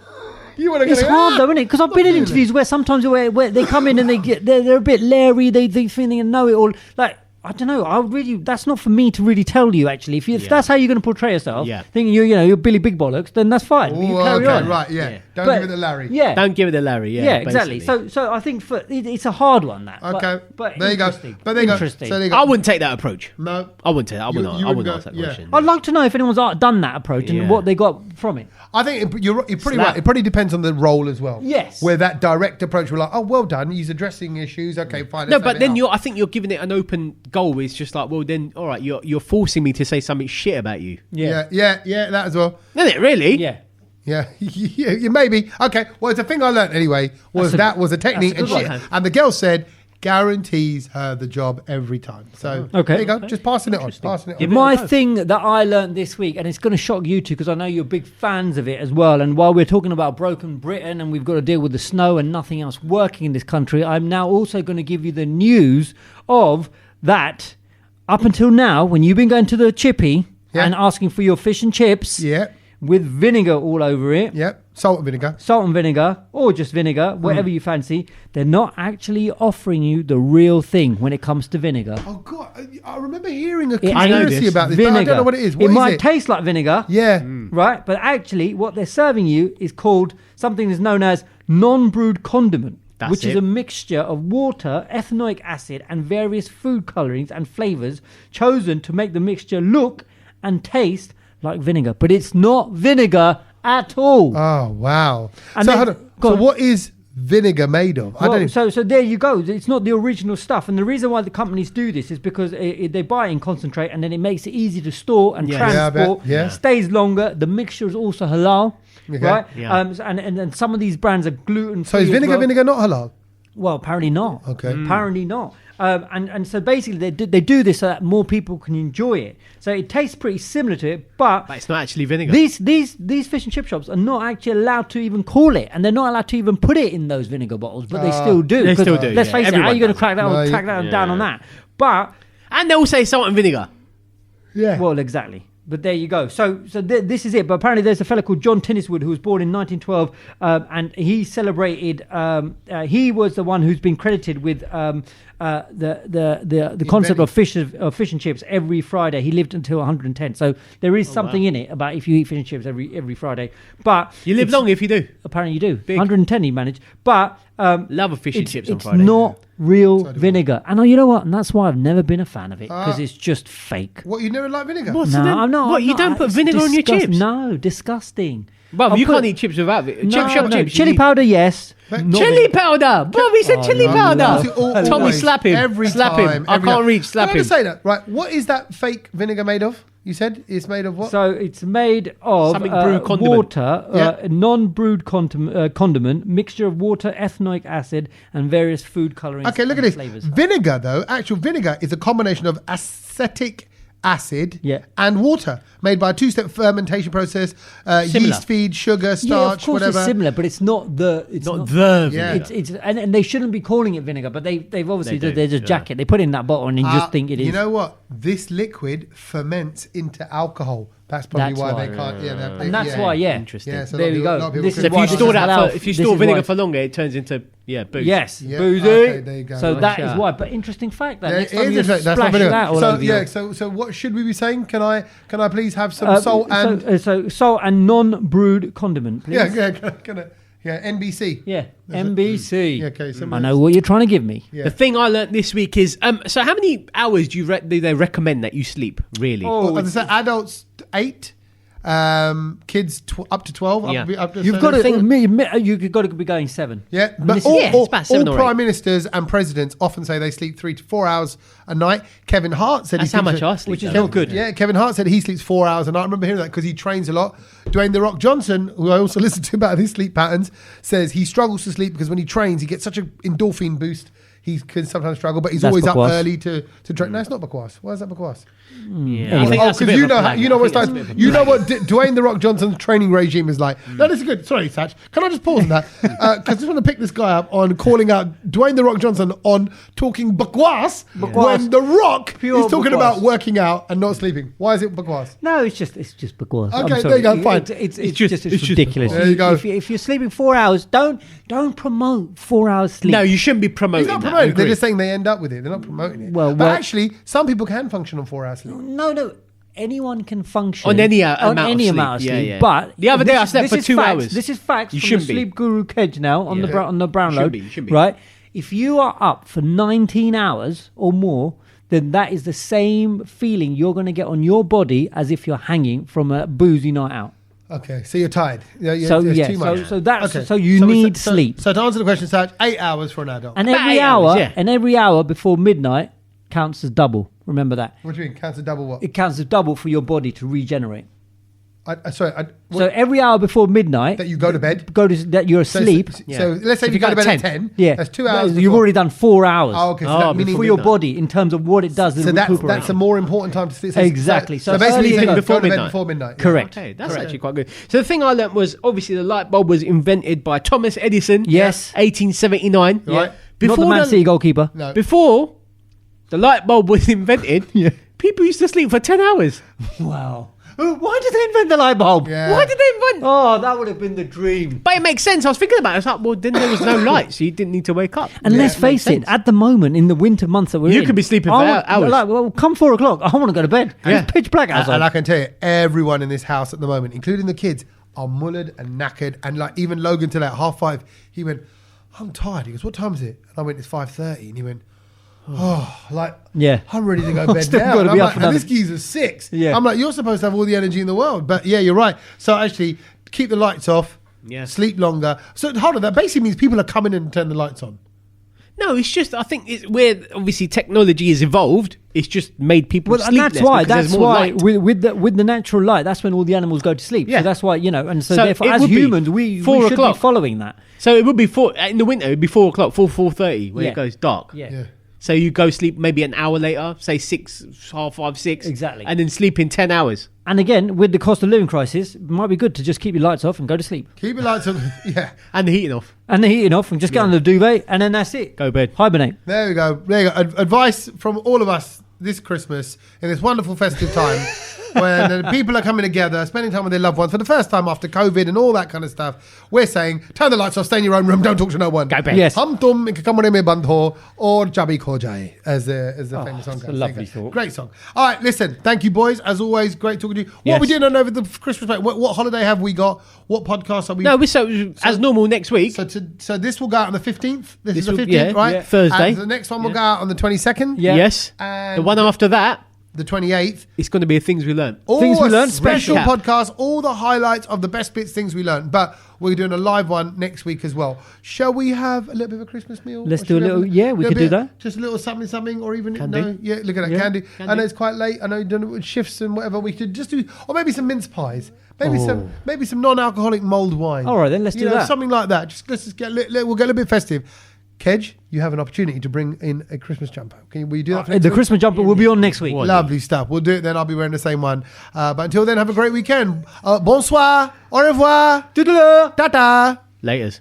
Speaker 2: It's hard though, isn't it? Because I've been in interviews where sometimes where they come in and they're a bit leery, they think they know it all. Like, I don't know. That's not for me to really tell you. Actually, if that's how you're going to portray yourself, thinking you're Billy Big Bollocks, then that's fine. You carry on.
Speaker 1: Right? Yeah. Don't give it the Larry.
Speaker 2: Yeah.
Speaker 3: Don't give it the Larry. Yeah.
Speaker 2: Yeah. Exactly. So I think it's a hard one. That.
Speaker 1: Okay.
Speaker 2: But
Speaker 1: there you go. But there you go. So there you go.
Speaker 3: I wouldn't take that approach.
Speaker 1: No.
Speaker 3: I wouldn't take that. I wouldn't ask that question.
Speaker 2: I'd like to know if anyone's done that approach and what they got from it.
Speaker 1: I think you're pretty right. It probably depends on the role as well.
Speaker 2: Yes.
Speaker 1: Where that direct approach, we're like, oh, well done. He's addressing issues. Okay, fine.
Speaker 3: No, but then I think you're giving it an open goal. It's just like, well, then, all right, you're forcing me to say something shit about you.
Speaker 1: Yeah, that as well.
Speaker 3: Isn't it really?
Speaker 2: Yeah.
Speaker 1: Yeah, maybe. Okay, well, it's a thing I learned anyway, was a technique and shit. And the girl said, guarantees her the job every time. So there you go, just passing it on.
Speaker 2: My thing that I learned this week, and it's going to shock you too, because I know you're big fans of it as well. And while we're talking about broken Britain and we've got to deal with the snow and nothing else working in this country, I'm now also going to give you the news of that. Up until now, when you've been going to the chippy and asking for your fish and chips with vinegar all over it.
Speaker 1: Yep, salt and vinegar,
Speaker 2: or just vinegar, whatever you fancy. They're not actually offering you the real thing when it comes to vinegar.
Speaker 1: Oh, God. I remember hearing a conspiracy about this,
Speaker 2: vinegar.
Speaker 1: but I don't know what it is.
Speaker 2: It might taste like vinegar.
Speaker 1: Yeah.
Speaker 2: Right? But actually, what they're serving you is called something that's known as non-brewed condiment. Which is a mixture of water, ethanoic acid, and various food colorings and flavors chosen to make the mixture look and taste like vinegar, but it's not vinegar at all.
Speaker 1: Oh, wow.
Speaker 2: And
Speaker 1: So,
Speaker 2: then-
Speaker 1: hold on.
Speaker 2: go
Speaker 1: So
Speaker 2: on.
Speaker 1: what is vinegar made of? I don't
Speaker 2: Well,
Speaker 1: even-
Speaker 2: so there you go. It's not the original stuff, and the reason why the companies do this is because they buy it in concentrate, and then it makes it easy to store and
Speaker 3: Yeah.
Speaker 1: Yeah, I bet.
Speaker 2: transport.
Speaker 1: Yeah.
Speaker 2: Stays longer. The mixture is also halal,
Speaker 1: Okay.
Speaker 2: right?
Speaker 3: Yeah.
Speaker 2: And some of these brands are gluten.
Speaker 1: So is vinegar not halal?
Speaker 2: Well, apparently not.
Speaker 1: Okay.
Speaker 2: Apparently not. And so basically they do this so that more people can enjoy it. So it tastes pretty similar to it, but
Speaker 3: But it's not actually vinegar.
Speaker 2: these fish and chip shops are not actually allowed to even call it, and they're not allowed to even put it in those vinegar bottles, but they still do.
Speaker 3: They
Speaker 2: 'Cause
Speaker 3: still do,
Speaker 2: Let's
Speaker 3: yeah.
Speaker 2: face it, how are
Speaker 3: Everyone
Speaker 2: you going to
Speaker 3: does.
Speaker 2: crack that,
Speaker 1: No,
Speaker 2: track that
Speaker 3: yeah.
Speaker 2: down on that? But
Speaker 3: And they all say salt and vinegar.
Speaker 1: Yeah.
Speaker 2: well, exactly. But there you go. So this is it. But apparently, there's a fella called John Tinniswood who was born in 1912, and he celebrated. He was the one who's been credited with the concept of fish and chips every Friday. He lived until 110. So there is something in it about if you eat fish and chips every Friday. But
Speaker 3: You live
Speaker 2: it's-
Speaker 3: long if you do.
Speaker 2: Apparently, you do. 110 he managed. But
Speaker 3: Love a fish and chips on
Speaker 2: it's
Speaker 3: Friday.
Speaker 2: not real vinegar. And you know what? And that's why I've never been a fan of it because it's just fake.
Speaker 1: What, you never like vinegar?
Speaker 3: What?
Speaker 2: No,
Speaker 3: So then-
Speaker 2: I'm not.
Speaker 3: what,
Speaker 2: I'm
Speaker 3: you
Speaker 2: not.
Speaker 3: don't put
Speaker 2: It's
Speaker 3: vinegar on your chips?
Speaker 2: No, disgusting.
Speaker 3: Bob,
Speaker 2: I'll
Speaker 3: you
Speaker 2: put-
Speaker 3: can't eat chips without it.
Speaker 2: No,
Speaker 3: Chip shop
Speaker 2: no,
Speaker 3: chips.
Speaker 2: chili powder, yes. Not
Speaker 3: Chili powder. Bob, he said chili
Speaker 2: no,
Speaker 3: powder.
Speaker 2: no.
Speaker 3: Tommy,
Speaker 1: Always,
Speaker 3: slap him.
Speaker 1: Every
Speaker 3: slap
Speaker 1: time.
Speaker 3: him. I
Speaker 1: every
Speaker 3: can't
Speaker 1: time.
Speaker 3: reach. Slap
Speaker 1: Can I
Speaker 3: him.
Speaker 1: just say that? Right. What is that fake vinegar made of? You said it's made of what?
Speaker 2: So it's made of
Speaker 3: Something brewed condiment.
Speaker 2: water,
Speaker 1: Yeah.
Speaker 2: non-brewed condiment, mixture of water, ethanoic acid, and various food colorings.
Speaker 1: Okay, look at
Speaker 2: and
Speaker 1: this.
Speaker 2: flavors.
Speaker 1: Vinegar, though, actual vinegar is a combination of acetic acid
Speaker 2: Yeah.
Speaker 1: and water made by a two-step fermentation process,
Speaker 3: Similar.
Speaker 1: yeast feed, sugar, starch,
Speaker 2: Yeah, of course
Speaker 1: whatever.
Speaker 2: it's similar, but it's not the. It's
Speaker 3: Not
Speaker 2: not
Speaker 3: the
Speaker 1: Yeah.
Speaker 3: vinegar.
Speaker 2: It's and they shouldn't be calling it vinegar, but they've obviously
Speaker 3: They do,
Speaker 2: there's a
Speaker 3: yeah.
Speaker 2: jacket they put in that bottle and you just think it is.
Speaker 1: You know what? This liquid ferments into alcohol. That's probably
Speaker 2: That's
Speaker 1: why
Speaker 2: why.
Speaker 1: they can't. Yeah,
Speaker 2: and that's why, yeah.
Speaker 3: Interesting.
Speaker 1: Yeah, so
Speaker 2: There
Speaker 1: a lot
Speaker 2: we
Speaker 1: of people-
Speaker 2: go.
Speaker 1: a lot of people
Speaker 2: This
Speaker 3: So
Speaker 2: is
Speaker 3: if
Speaker 2: why
Speaker 3: you
Speaker 2: this
Speaker 3: store
Speaker 2: is
Speaker 3: that
Speaker 2: allowed-
Speaker 3: for, if you
Speaker 2: this
Speaker 3: store
Speaker 2: is
Speaker 3: vinegar
Speaker 2: why-
Speaker 3: for longer, it turns into booze.
Speaker 2: Yes,
Speaker 1: Yeah,
Speaker 2: boozy.
Speaker 1: okay, there you go.
Speaker 2: So that is
Speaker 3: Gotcha.
Speaker 2: why. But interesting fact that
Speaker 1: Yeah,
Speaker 2: next
Speaker 1: it
Speaker 2: time
Speaker 1: is
Speaker 2: you
Speaker 1: interesting. That's
Speaker 2: splash
Speaker 1: not
Speaker 2: it
Speaker 1: vinegar.
Speaker 2: out all
Speaker 1: So
Speaker 2: over
Speaker 1: yeah,
Speaker 2: your-
Speaker 1: so what should we be saying? Can I please have some salt and
Speaker 2: so salt and non-brewed condiment, please.
Speaker 1: NBC.
Speaker 2: Yeah, NBC.
Speaker 1: Yeah, okay. So
Speaker 2: I know what you're trying to give me.
Speaker 1: Yeah.
Speaker 3: The thing I learnt this week is so how many hours do they recommend that you sleep really?
Speaker 2: Oh,
Speaker 1: As I said, adults 8, kids up to 12.
Speaker 3: Yeah.
Speaker 1: Up to
Speaker 2: You've got to
Speaker 3: thing-
Speaker 2: you've got to be going 7.
Speaker 1: Yeah,
Speaker 2: And
Speaker 1: but
Speaker 2: this is-
Speaker 1: all,
Speaker 3: yeah, it's about 7
Speaker 1: all
Speaker 3: or
Speaker 1: prime
Speaker 3: 8.
Speaker 1: ministers and presidents often say they sleep 3 to 4 hours a night. Kevin Hart said
Speaker 3: That's
Speaker 1: he
Speaker 3: how
Speaker 1: sleeps
Speaker 3: much I sleep,
Speaker 2: which is
Speaker 3: though.
Speaker 2: not good.
Speaker 1: Yeah, Kevin Hart said he sleeps 4 hours a night. I remember hearing that because he trains a lot. Dwayne The Rock Johnson, who I also listen to about his sleep patterns, says he struggles to sleep because when he trains, he gets such an endorphin boost. He can sometimes struggle, but he's
Speaker 2: That's
Speaker 1: always
Speaker 2: bakwas.
Speaker 1: up early to train. No, it's not bakwas. Why is that bakwas?
Speaker 3: Yeah, I think that's a
Speaker 1: because
Speaker 3: bit
Speaker 1: you
Speaker 3: of a
Speaker 1: know
Speaker 3: flag.
Speaker 1: you know
Speaker 3: I
Speaker 1: what
Speaker 3: think that's a bit of a
Speaker 1: you know
Speaker 3: flag.
Speaker 1: what Dwayne The Rock Johnson's training regime is like. No, this is good. Sorry, Satch. Can I just pause on that? Because I just want to pick this guy up on calling out Dwayne The Rock Johnson on talking bakwas when The Rock
Speaker 2: Pure
Speaker 1: is talking
Speaker 2: bakwas.
Speaker 1: about working out and not sleeping. Why is it bakwas?
Speaker 2: No, it's just bakwas. I'm
Speaker 1: Okay,
Speaker 2: sorry.
Speaker 1: there you go, fine.
Speaker 2: It's
Speaker 3: just
Speaker 2: ridiculous.
Speaker 3: bakwas.
Speaker 1: There you go.
Speaker 2: If you're sleeping 4 hours, don't promote 4 hours sleep.
Speaker 3: No, you shouldn't be promoting
Speaker 1: He's not
Speaker 3: that. I
Speaker 1: promoting. They're
Speaker 3: agree.
Speaker 1: just saying they end up with it. They're not promoting it.
Speaker 2: Well,
Speaker 1: but
Speaker 2: well-
Speaker 1: actually, some people can function on 4 hours sleep.
Speaker 2: No. Anyone can function
Speaker 3: On any
Speaker 2: on
Speaker 3: amount of
Speaker 2: any
Speaker 3: sleep.
Speaker 2: amount of
Speaker 3: Yeah,
Speaker 2: sleep.
Speaker 3: yeah.
Speaker 2: But
Speaker 3: The other day I
Speaker 2: this-
Speaker 3: slept
Speaker 2: this
Speaker 3: for
Speaker 2: is
Speaker 3: 2
Speaker 2: facts.
Speaker 3: hours.
Speaker 2: This is facts
Speaker 3: You
Speaker 2: from the
Speaker 3: shouldn't be.
Speaker 2: Sleep Guru Kedge now on
Speaker 3: Yeah.
Speaker 2: the brown
Speaker 3: You
Speaker 2: load.
Speaker 3: shouldn't be.
Speaker 2: Right? If you are up for 19 hours or more, then that is the same feeling you're going to get on your body as if you're hanging from a boozy night out.
Speaker 1: Okay, so you're tired. Yeah,
Speaker 2: So,
Speaker 1: it's
Speaker 2: yeah,
Speaker 1: too much.
Speaker 2: so that's- so you need sleep.
Speaker 1: So to answer the question, Satch, 8 hours for an adult.
Speaker 2: And
Speaker 3: About
Speaker 2: every
Speaker 3: 8 hours,
Speaker 2: hour,
Speaker 3: yeah.
Speaker 2: and every hour before midnight counts as double. Remember that.
Speaker 1: What do you mean? Counts a double what?
Speaker 2: It counts as double for your body to regenerate.
Speaker 1: Sorry.
Speaker 2: So every hour before midnight,
Speaker 1: that you go to bed?
Speaker 2: that you're
Speaker 1: So-
Speaker 2: asleep.
Speaker 1: So let's say
Speaker 3: If
Speaker 1: you
Speaker 3: you
Speaker 1: go to
Speaker 3: got
Speaker 1: bed at
Speaker 3: 10.
Speaker 1: 10.
Speaker 2: Yeah,
Speaker 1: That's 2 hours.
Speaker 2: You've
Speaker 1: before.
Speaker 2: already done 4 hours.
Speaker 1: Oh, okay. So
Speaker 3: Oh,
Speaker 1: that meaning
Speaker 2: for your
Speaker 3: midnight.
Speaker 2: body in terms of what it does in
Speaker 1: So
Speaker 2: recuperation.
Speaker 1: that's a more important time to sleep.
Speaker 2: Exactly.
Speaker 1: So
Speaker 2: So
Speaker 1: basically,
Speaker 2: early
Speaker 1: you're saying
Speaker 2: enough.
Speaker 1: go to bed
Speaker 3: Midnight.
Speaker 1: before midnight. Yeah.
Speaker 2: Correct.
Speaker 3: Okay, that's actually quite good. So the thing I learnt was obviously the light bulb was invented by Thomas Edison.
Speaker 2: Yes.
Speaker 3: 1879.
Speaker 1: Right.
Speaker 2: Not the Man City goalkeeper.
Speaker 1: No.
Speaker 3: Before the light bulb was invented, people used to sleep for 10 hours.
Speaker 2: Wow. Why did they invent the light bulb?
Speaker 1: Yeah.
Speaker 3: Why did they invent?
Speaker 2: Oh, that would have been the dream.
Speaker 3: But it makes sense. I was thinking about it. I was like, well, then there was no light, so you didn't need to wake up.
Speaker 2: And
Speaker 1: Yeah,
Speaker 2: let's
Speaker 1: it makes
Speaker 2: face it, at the moment in the winter months that we're in,
Speaker 3: You could be sleeping for
Speaker 2: I want-
Speaker 3: hours.
Speaker 2: Like, well, come 4 o'clock, I want to go to bed.
Speaker 3: Yeah.
Speaker 2: It's pitch black outside.
Speaker 1: And I can tell you, everyone in this house at the moment, including the kids, are mullered and knackered. And like even Logan till like 5:30, he went, "I'm tired." He goes, "What time is it?" And I went, "It's 5:30." And he went, I'm ready to go bed now. And this geezer's 6. Yeah. I'm like, you're supposed to have all the energy in the world. But yeah, you're right. So actually, keep the lights off, sleep longer. So hold on, that basically means people are coming in and turn the lights on.
Speaker 3: No, it's just, I think it's where obviously technology has evolved. It's just made people sleep less.
Speaker 2: That's why with the natural light, that's when all the animals go to sleep. Yeah. So that's why, and so therefore as humans, we should be following that.
Speaker 3: So it would be in the winter, it would be 4 o'clock, 4:30 when it goes dark.
Speaker 2: Yeah.
Speaker 3: So you go sleep maybe an hour later, say 6, half 5, 6.
Speaker 2: Exactly.
Speaker 3: And then sleep in 10 hours.
Speaker 2: And again, with the cost of living crisis, it might be good to just keep your lights off and go to sleep.
Speaker 1: Keep your lights on, yeah.
Speaker 3: And the heating off.
Speaker 2: And just get on the duvet, and then that's it.
Speaker 3: Go to bed.
Speaker 2: Hibernate.
Speaker 1: There we go. Advice from all of us this Christmas, in this wonderful festive time, when people are coming together, spending time with their loved ones for the first time after COVID and all that kind of stuff. We're saying, turn the lights off, stay in your own room, don't talk to no one.
Speaker 3: Go to bed.
Speaker 2: Yes.
Speaker 1: Hum tum inkakamare mein band ho, or jabi kho jaye, as the famous song goes.
Speaker 2: A lovely thought.
Speaker 1: Great song. All right, listen, thank you, boys. As always, great talking to you. What are we doing over the Christmas break? What holiday have we got? What podcast are we?
Speaker 3: No, as normal next week.
Speaker 1: So this will go out on the 15th. This is the 15th, right?
Speaker 3: Yeah. Thursday.
Speaker 1: And the next one will go out on the 22nd.
Speaker 2: Yeah.
Speaker 3: Yes.
Speaker 1: And
Speaker 3: the one after that,
Speaker 1: the 28th.
Speaker 3: It's going to be Things We Learned.
Speaker 2: Things We Learned
Speaker 1: special podcast, all the highlights of the best bits, things we learned. But we're doing a live one next week as well. Shall we have a little bit of a Christmas meal?
Speaker 2: Let's do a little. Yeah, we could do that.
Speaker 1: Just a little something, or even
Speaker 3: candy.
Speaker 1: No. Yeah, look at that candy. I know it's quite late. I know you're doing it with shifts and whatever. We could just do, or maybe some mince pies. Maybe some non-alcoholic mulled wine.
Speaker 2: All right, then let's do that.
Speaker 1: Something like that. Let's just get. We'll get a little bit festive. Kedge, you have an opportunity to bring in a Christmas jumper. Will you do that for next week?
Speaker 2: Christmas jumper will be on next week.
Speaker 1: Lovely stuff. We'll do it then. I'll be wearing the same one. But until then, have a great weekend. Bonsoir. Au revoir.
Speaker 2: Toodaloo.
Speaker 1: Ta-ta.
Speaker 3: Laters.